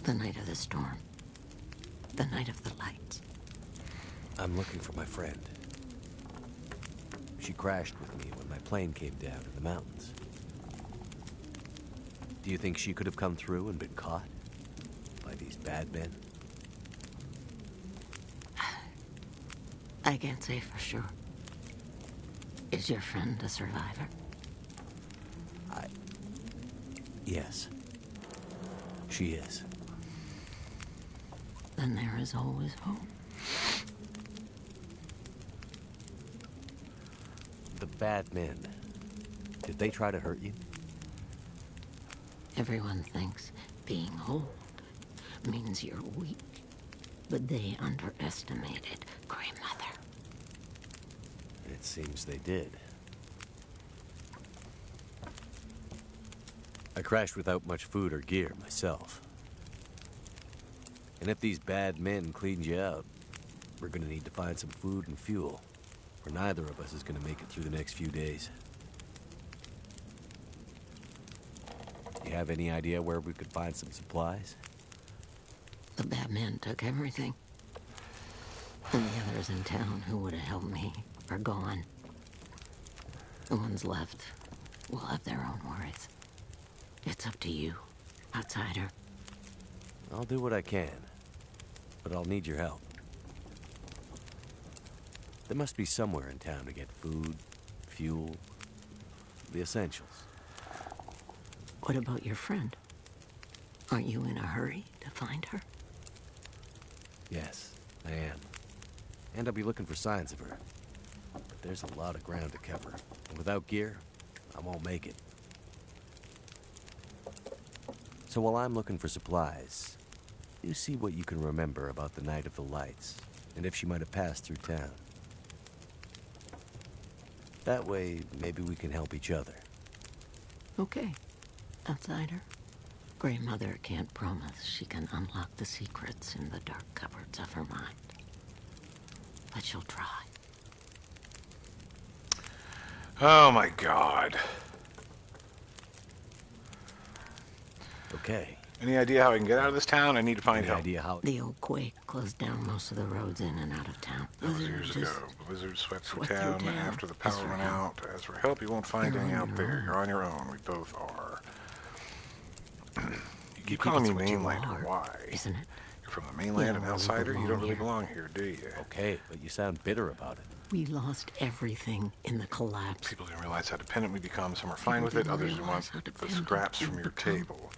The night of the storm. The night of the lights. I'm looking for my friend. She crashed with me when my plane came down in the mountains. Do you think she could have come through and been caught? By these bad men? I can't say for sure. Is your friend a survivor? Yes. She is. Then there is always hope. The bad men. Did they try to hurt you? Everyone thinks being old means you're weak. But they underestimated Grey Mother. It seems they did. I crashed without much food or gear myself. And if these bad men cleaned you out, we're gonna need to find some food and fuel, or neither of us is gonna make it through the next few days. You have any idea where we could find some supplies? The bad men took everything. And the others in town who would have helped me are gone. The ones left will have their own worries. It's up to you, outsider. I'll do what I can, but I'll need your help. There must be somewhere in town to get food, fuel, the essentials. What about your friend? Aren't you in a hurry to find her? Yes, I am. And I'll be looking for signs of her. But there's a lot of ground to cover, and without gear, I won't make it. So while I'm looking for supplies, you see what you can remember about the night of the lights, and if she might have passed through town. That way, maybe we can help each other. Okay, outsider. Grey Mother can't promise she can unlock the secrets in the dark cupboards of her mind. But she'll try. Oh my God. Okay. Any idea how I can get out of this town? I need to find Any help. idea how... The old quake closed down most of the roads in and out of town. That was Blizzard years just ago. Blizzard swept through swept through town town. after the As power for went help, out. As for help, you won't find you're any on out your there. own. You're on your own. We both are. You keep think calling me it's what you mainlander. are, Why? isn't it? You're from the mainland, You an don't really outsider? You don't belong really here. belong here, do you? Okay, but you sound bitter about it. We lost everything in the collapse. People didn't realize how dependent we become. Some are fine with it, didn't others realize want how the dependent scraps from we've your become. table.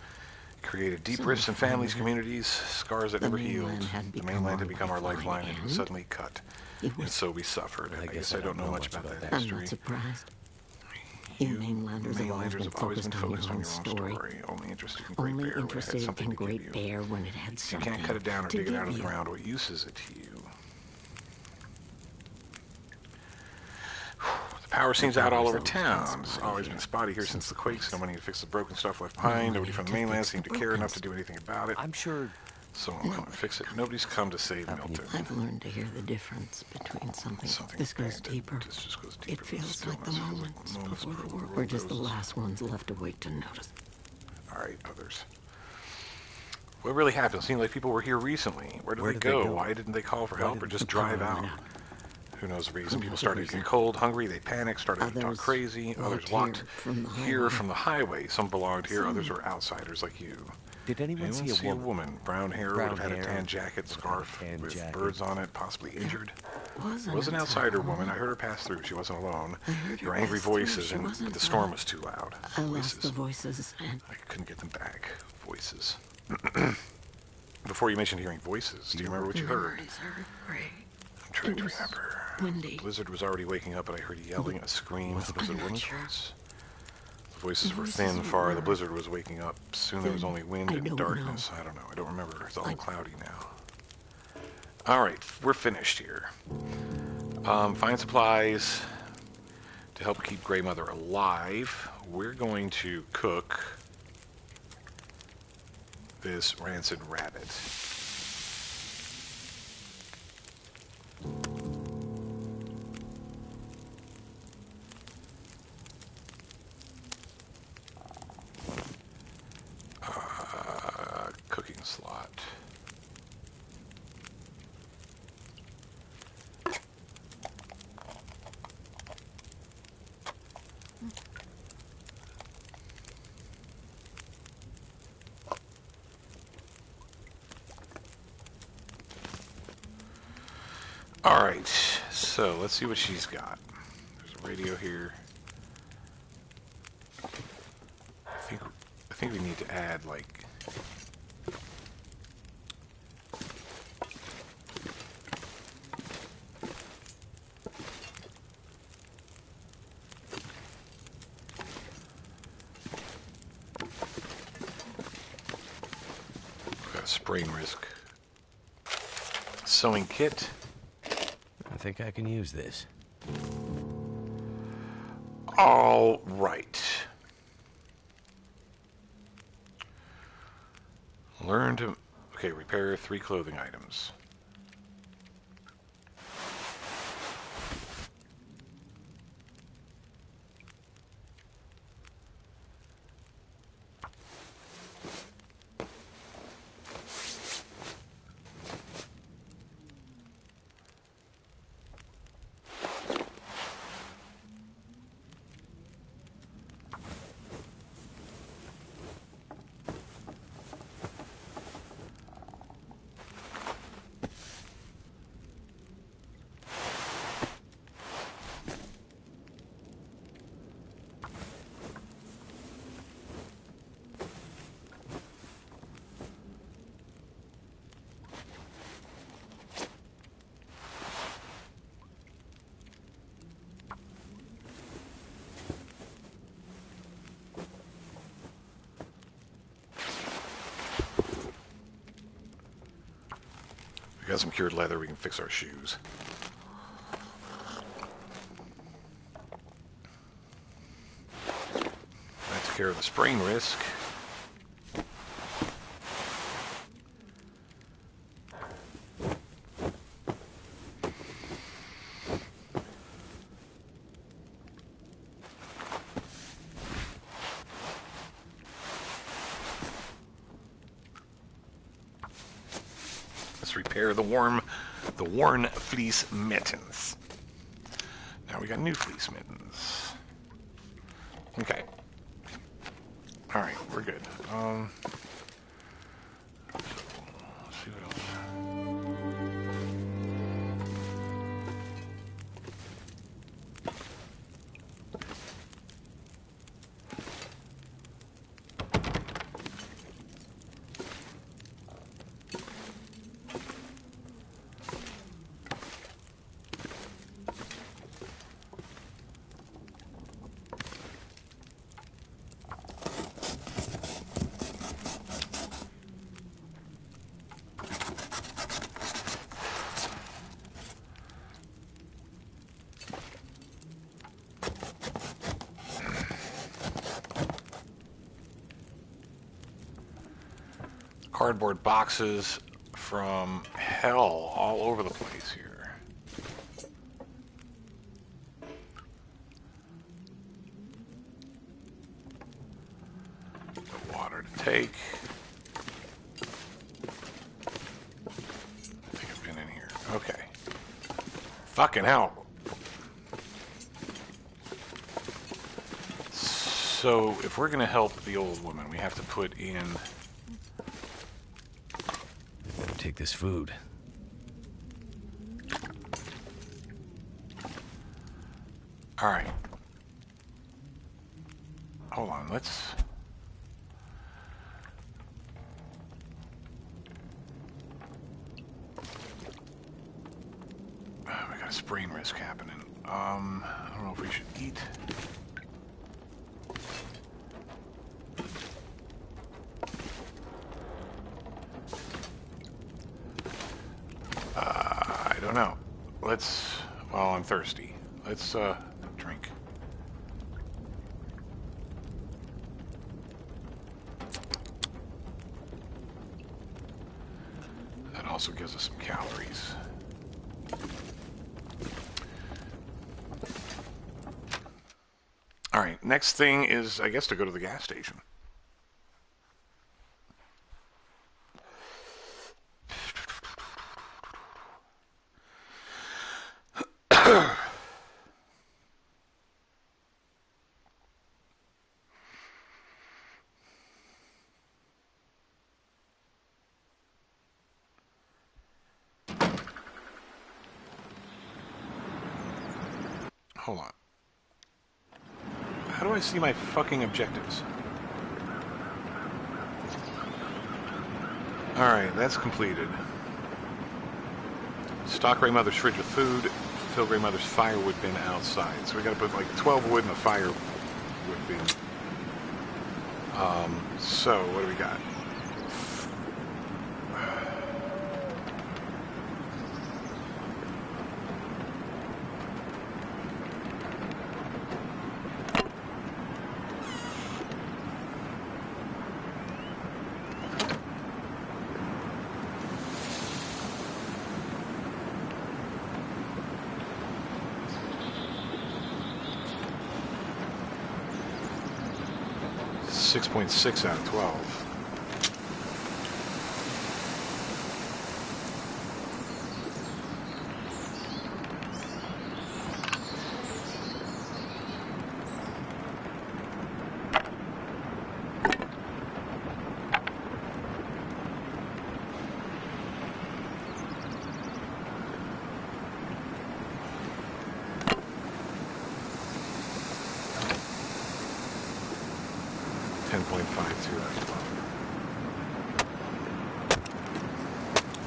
Created deep Some rifts are in fine families, with it. communities, scars that The never healed. mainland had The become mainland our had become our lifeline, lifeline and and suddenly cut. it And was... so we suffered. Well, I guess I don't know much about that I'm history. not surprised. You mainlanders have always been focused on your own story. Only interested in Great Only Bear when it had interested something in to give Great you. Bear when it had You something can't cut it down or to dig it out of give the you. ground. What use is it to you? The power seems out all over town. It's always been spotty here since the quakes. No money to fix the broken stuff left behind. Nobody from the mainland seemed to care enough to do anything about it. I'm sure... Someone will come and fix it. Nobody's come to save Milton. I've learned to hear the difference between something. This goes bad. deeper. This just goes deeper It than feels like the stillness. Feels moments moments before the before world. We're just the goes. last ones left awake to notice. All right, others. What really happened? It seemed like people were here recently. Where did they go? Why didn't they call for help or just drive out? Who knows the reason? People started to get cold, hungry, they panicked, started to talk crazy. Others walked here from the highway. Some belonged here, others were outsiders like you. Did anyone see a woman? Brown hair, would have had a tan jacket, scarf with birds on it, possibly injured. It was an outsider woman. I heard her pass through. She wasn't alone. Your angry voices, but the storm was too loud. I lost the voices and... I couldn't get them back. Voices. Before you mentioned hearing voices, do you remember what you heard? Memories are great. I'm trying to remember. Windy. The blizzard was already waking up, but I heard yelling, a scream. Was it a woman's voice? The voices were thin, far. The blizzard was waking up. Soon there was only wind and darkness. I don't know. I don't remember. It's all cloudy now. All right, we're finished here. Find supplies to help keep Grey Mother alive. We're going to cook this rancid rabbit. cooking slot. Alright, so let's see what she's got. There's a radio here. I think we need to add, like... We've got a spraying risk. Sewing kit. I think I can use this. All right. Learn to... Okay, repair 3 clothing items. We got some cured leather, we can fix our shoes. That took care of the sprain risk. Let's repair the worn fleece mittens. Now we got new fleece mittens. Okay. All right, we're good. Let's see what else. Cardboard boxes from hell all over the place here. The water to take. I think I've been in here. Okay. Fucking hell. So, if we're going to help the old woman, we have to put in... Take this food. All right. Hold on, let's... We got a sprain risk happening. I don't know if we should eat. I don't know. Let's... Well, I'm thirsty. Let's, drink. That also gives us some calories. All right, next thing is, I guess, to go to the gas station. Hold on. How do I see my fucking objectives? Alright, that's completed. Stock Grey Mother's fridge with food. Fill Grey Mother's firewood bin outside. So we gotta put like 12 wood in a firewood bin. So, what do we got? Six 6.6 out of 12.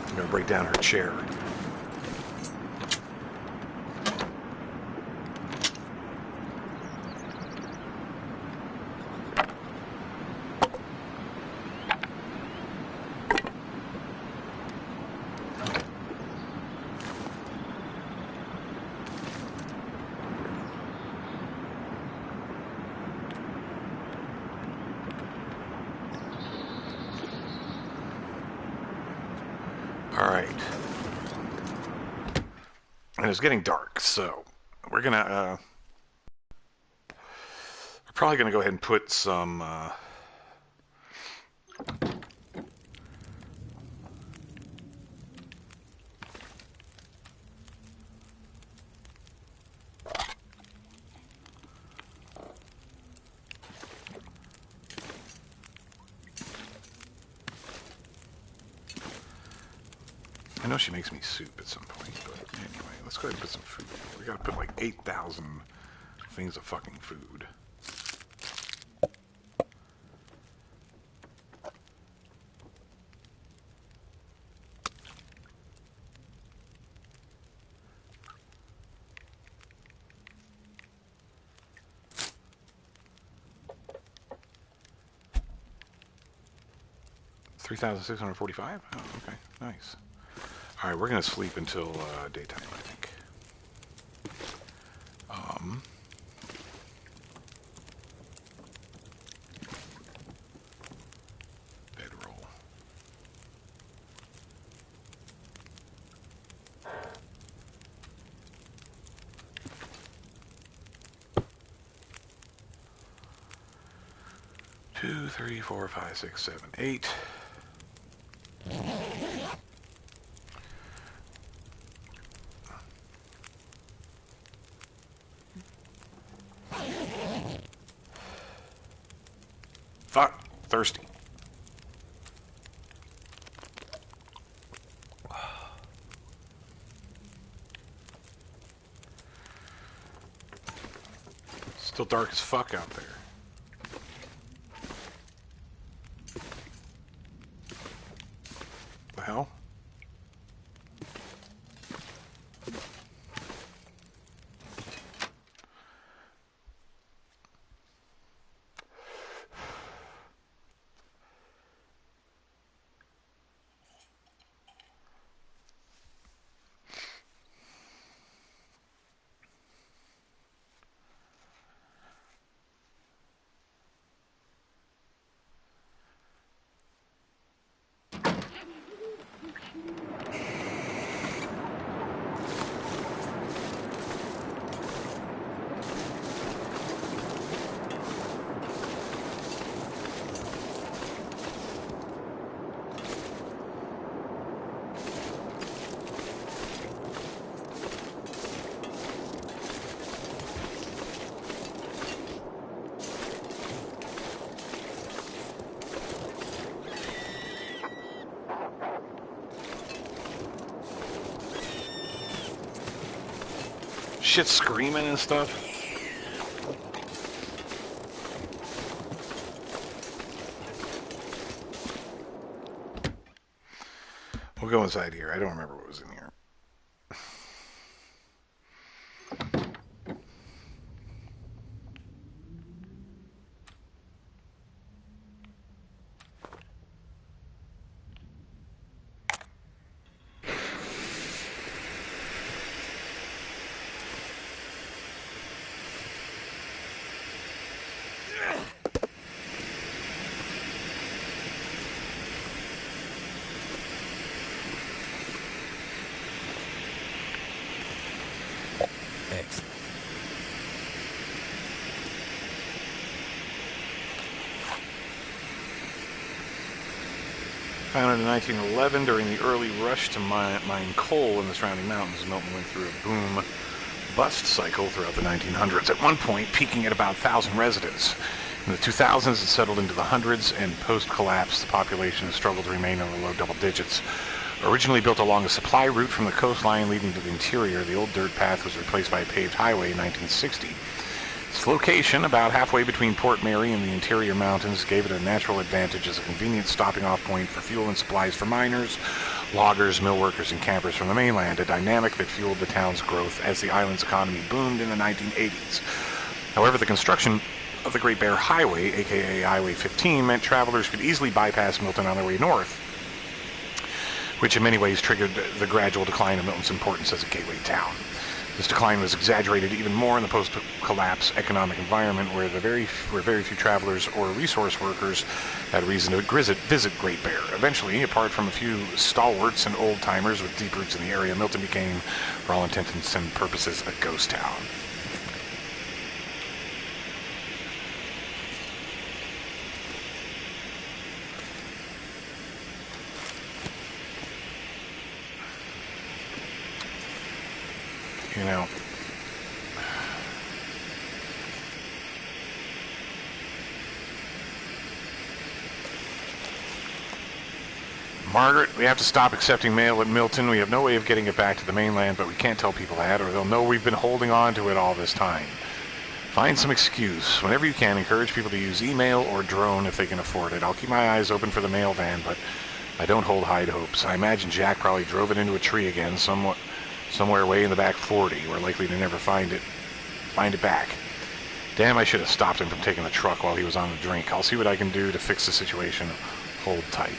I'm gonna break down her chair. Alright. And it's getting dark, so we're gonna, we're probably gonna go ahead and put some, 'I know she makes me soup at some point, but anyway, let's go ahead and put some food. We gotta put like 8,000 things of fucking food. $3,645? Oh, okay, nice. All right, we're gonna sleep until daytime, I think. Bedroll. Two, three, four, five, six, seven, 8. Fuck, thirsty. Still dark as fuck out there. The hell? shit screaming and stuff. We'll go inside here. I don't remember what was in here. Excellent. Founded in 1911 during the early rush to mine coal in the surrounding mountains, Milton went through a boom-bust cycle throughout the 1900s, at one point peaking at about 1,000 residents. In the 2000s, it settled into the hundreds, and post-collapse, the population has struggled to remain in the low double digits. Originally built along a supply route from the coastline leading to the interior, the old dirt path was replaced by a paved highway in 1960. Its location, about halfway between Port Mary and the interior mountains, gave it a natural advantage as a convenient stopping-off point for fuel and supplies for miners, loggers, mill workers, and campers from the mainland, a dynamic that fueled the town's growth as the island's economy boomed in the 1980s. However, the construction of the Great Bear Highway, aka Highway 15, meant travelers could easily bypass Milton on their way north, which in many ways triggered the gradual decline of Milton's importance as a gateway town. This decline was exaggerated even more in the post-collapse economic environment where very few travelers or resource workers had reason to visit Great Bear. Eventually, apart from a few stalwarts and old-timers with deep roots in the area, Milton became, for all intents and purposes, a ghost town. You know, Margaret, we have to stop accepting mail at Milton. We have no way of getting it back to the mainland, but we can't tell people that, or they'll know we've been holding on to it all this time. Find some excuse. Whenever you can, encourage people to use email or drone if they can afford it. I'll keep my eyes open for the mail van, but I don't hold high hopes. I imagine Jack probably drove it into a tree again, somewhere way in the back 40. We're likely to never find it back. Damn, I should have stopped him from taking the truck while he was on the drink. I'll see what I can do to fix the situation. Hold tight.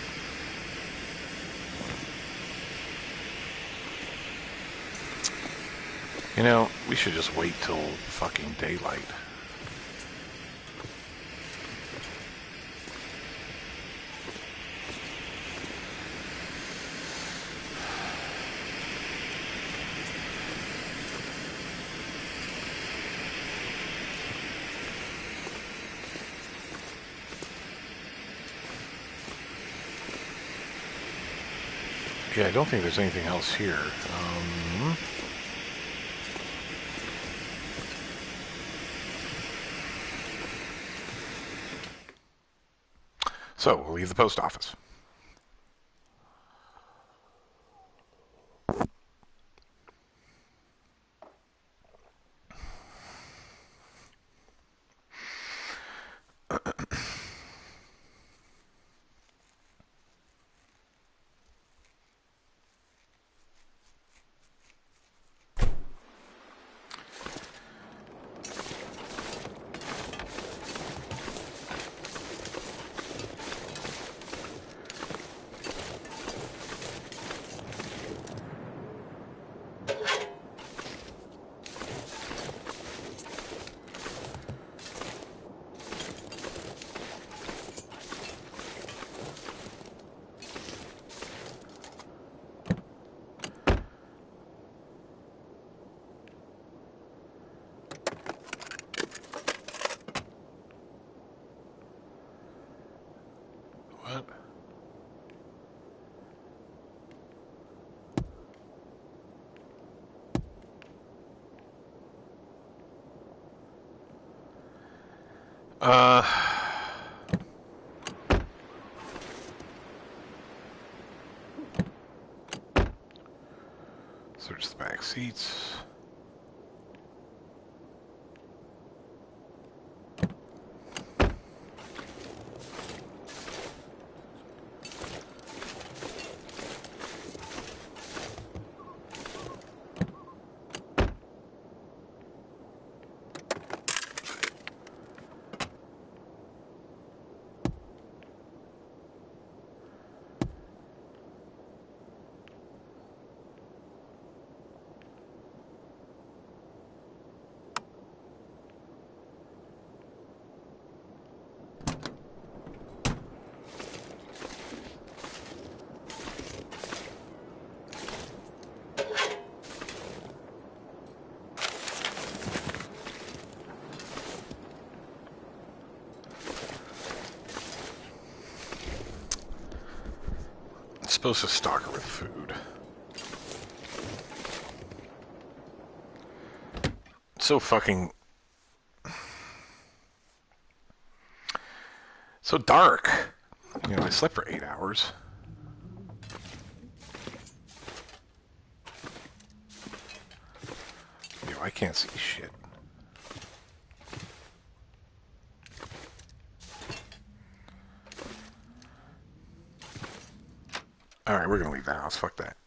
You know, we should just wait till fucking daylight. Yeah, I don't think there's anything else here. So, we'll leave the post office. What? Search the back seats. supposed to stock her with food. So fucking... so dark. You know, I slept for 8 hours. Yo, I can't see shit. Alright, we're gonna leave the house. Fuck that.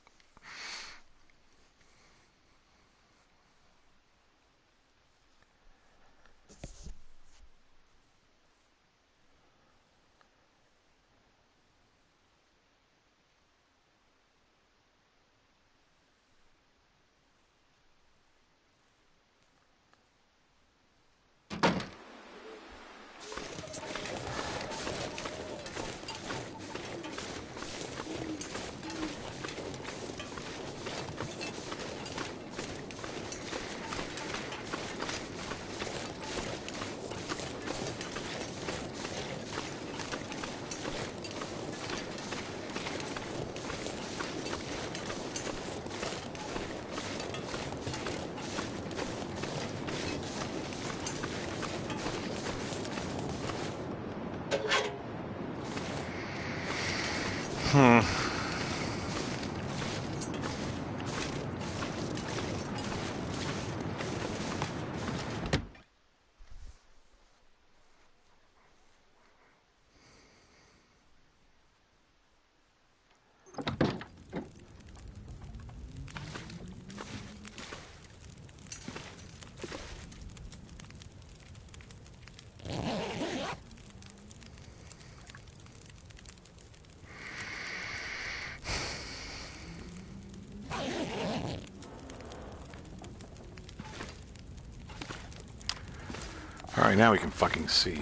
Alright, now we can fucking see.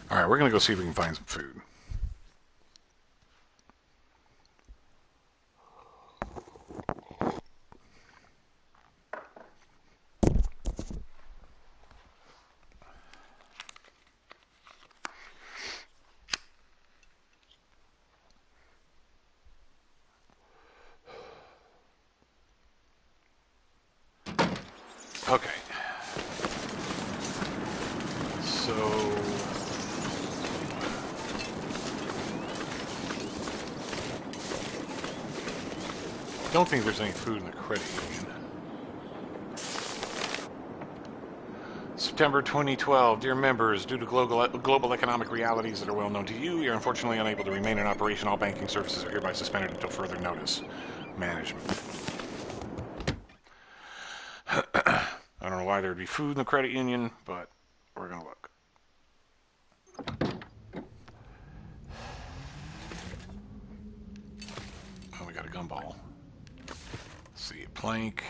Alright, we're gonna go see if we can find some food. Okay. So... don't think there's any food in the credit union. September 2012. Dear members, due to global economic realities that are well known to you, we are unfortunately unable to remain in operation. All banking services are hereby suspended until further notice. Management. I don't know why there would be food in the credit union, but we're going to look. Oh, we got a gumball. Let's see, a plank.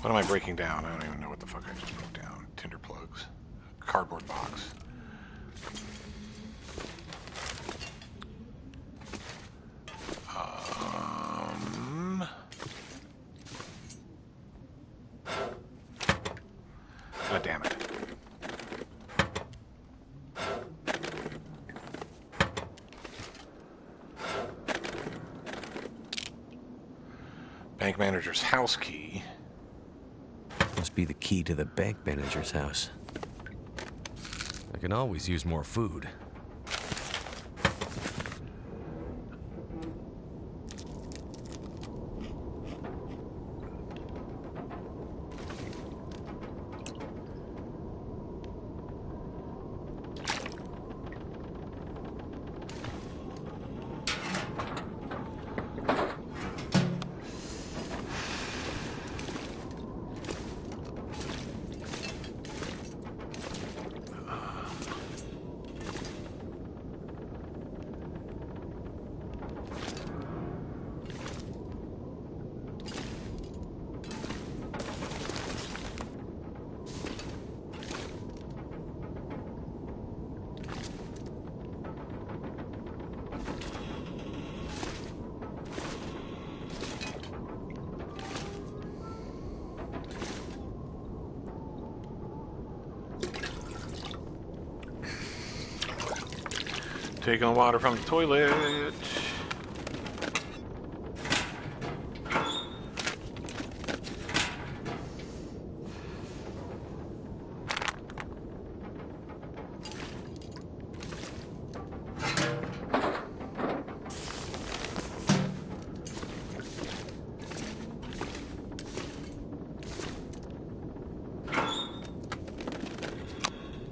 What am I breaking down? I don't even know what the fuck I just broke down. Tinder plugs. Cardboard box. God damn it. Bank manager's house key. Must be the key to the bank manager's house. I can always use more food. taking the water from the toilet.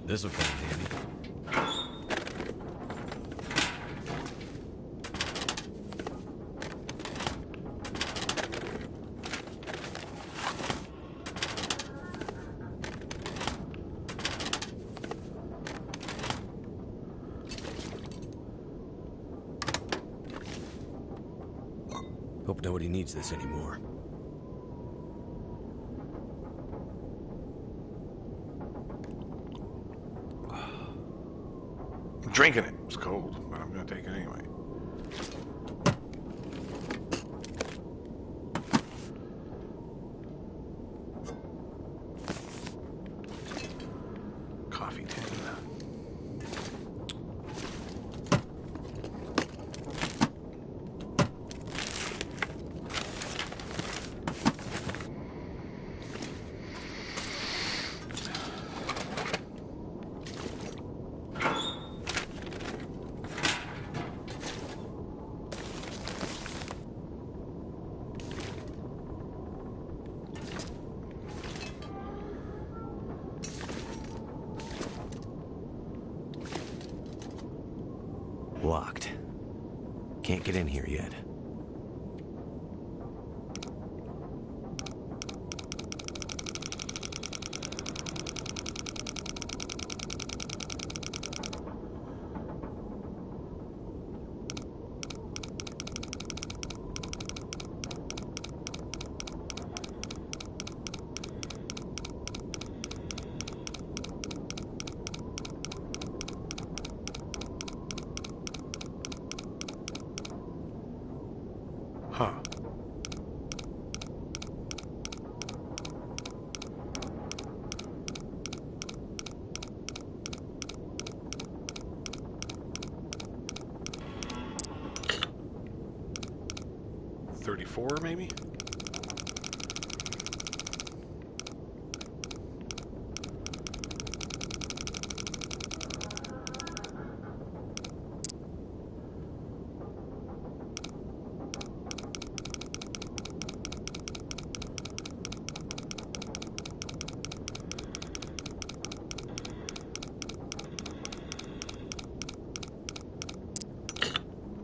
This will come in handy. Hope nobody needs this anymore. I'm drinking it. It's cold, but I'm going to take it anyway. Coffee tin. Locked. Can't get in here yet. Huh. $34, maybe?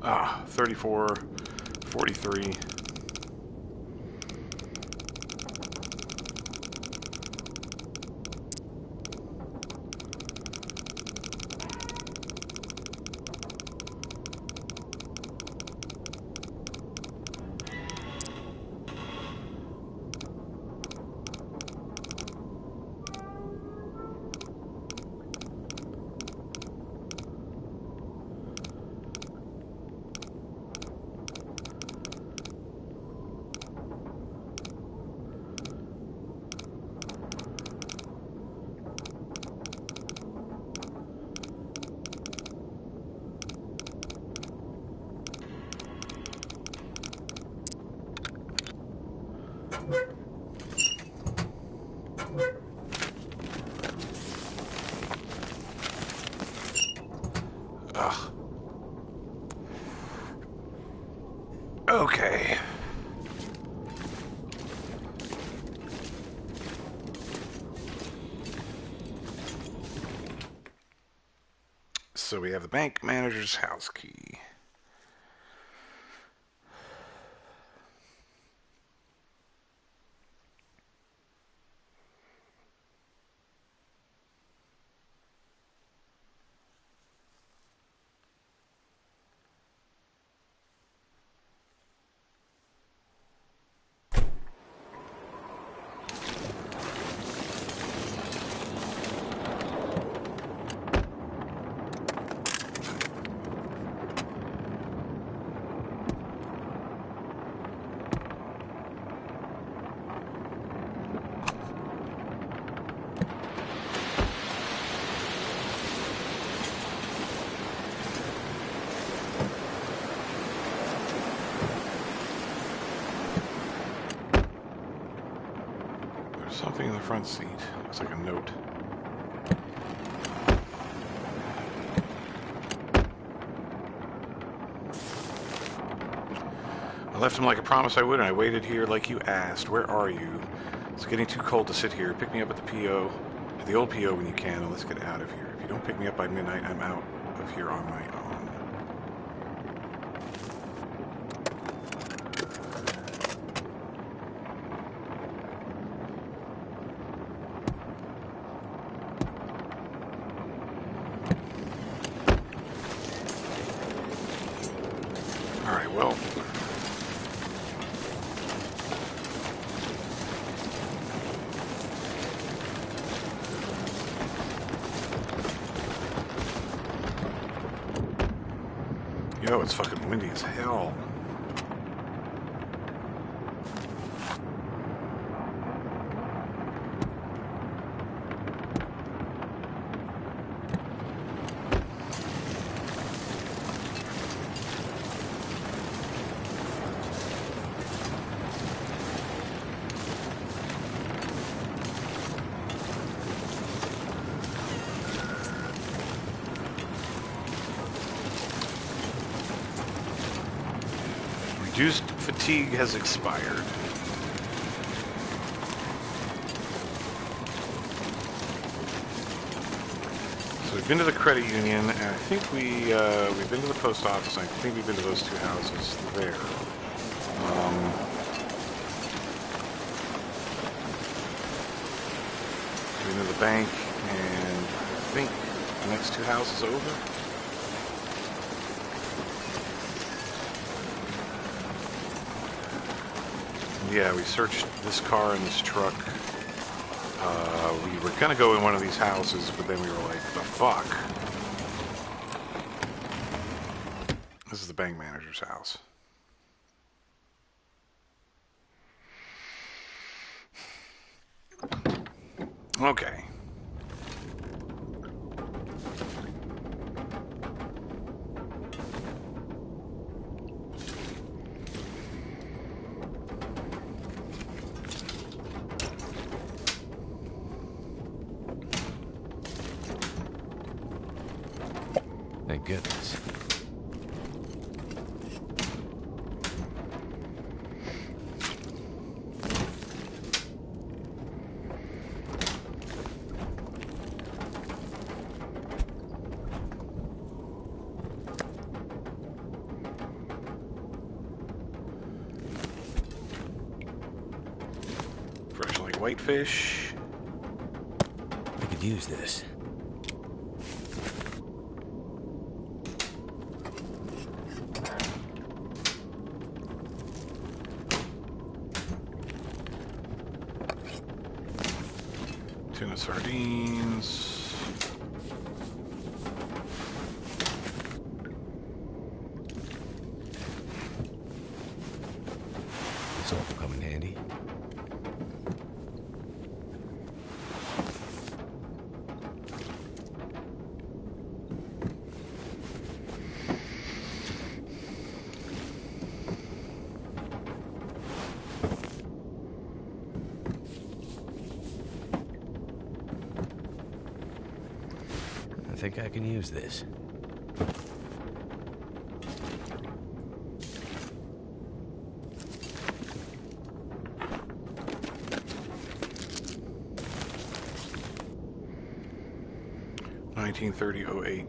Ah, 34, 43. Ugh. Okay. So we have the bank manager's house key. Nothing in the front seat. Looks like a note. I left him like I promised I would, and I waited here like you asked. Where are you? It's getting too cold to sit here. Pick me up at the PO, at the old PO when you can, and let's get out of here. If you don't pick me up by midnight, I'm out of here on my own. Alright, well. Yo, it's fucking windy as hell. Reduced fatigue has expired. So we've been to the credit union, and I think we've been to the post office. And I think we've been to those two houses there. We've been to the bank, and I think the next two houses over. Yeah, we searched this car and this truck. We were gonna go in one of these houses, but then we were like, the fuck? This is the bank manager's house. Okay. Thank goodness. Fresh like whitefish. I could use this. Tuna sardines. This all will come in handy. I think I can use this. $1930.08.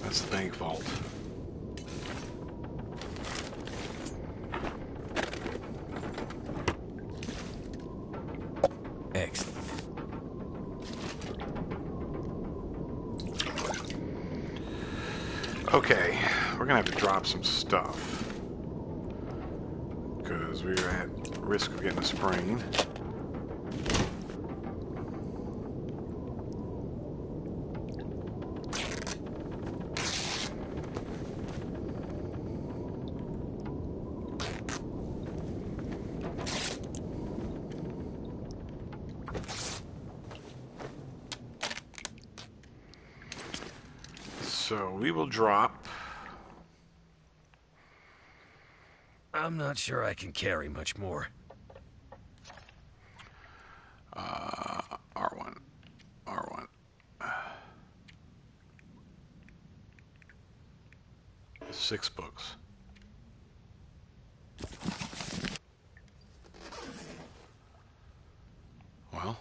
That's the bank vault. Excellent. Okay, we're gonna have to drop some stuff because we're at risk of getting a sprain. So we will drop. I'm not sure I can carry much more. 6 books. Well.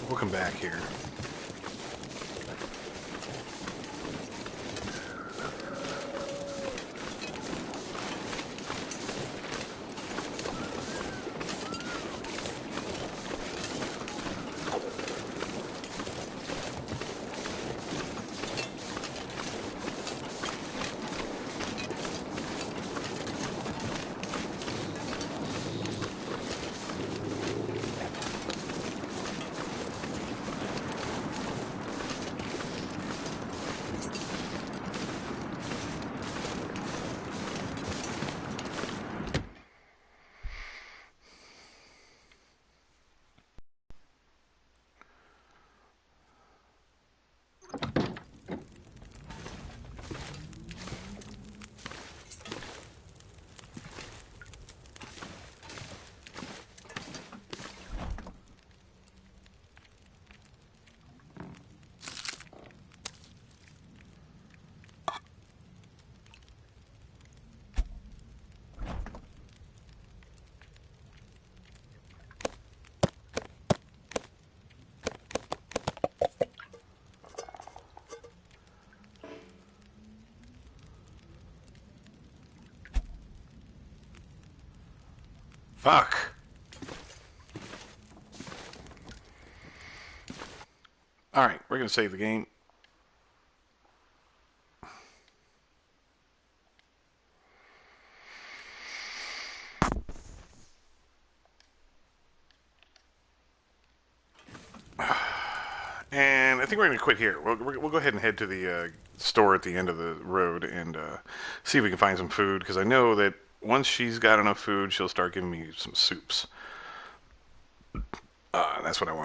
We'll come back here. Fuck. Alright, we're going to save the game. And I think we're going to quit here. We'll go ahead and head to the store at the end of the road and see if we can find some food, because I know that once she's got enough food, she'll start giving me some soups. That's what I want.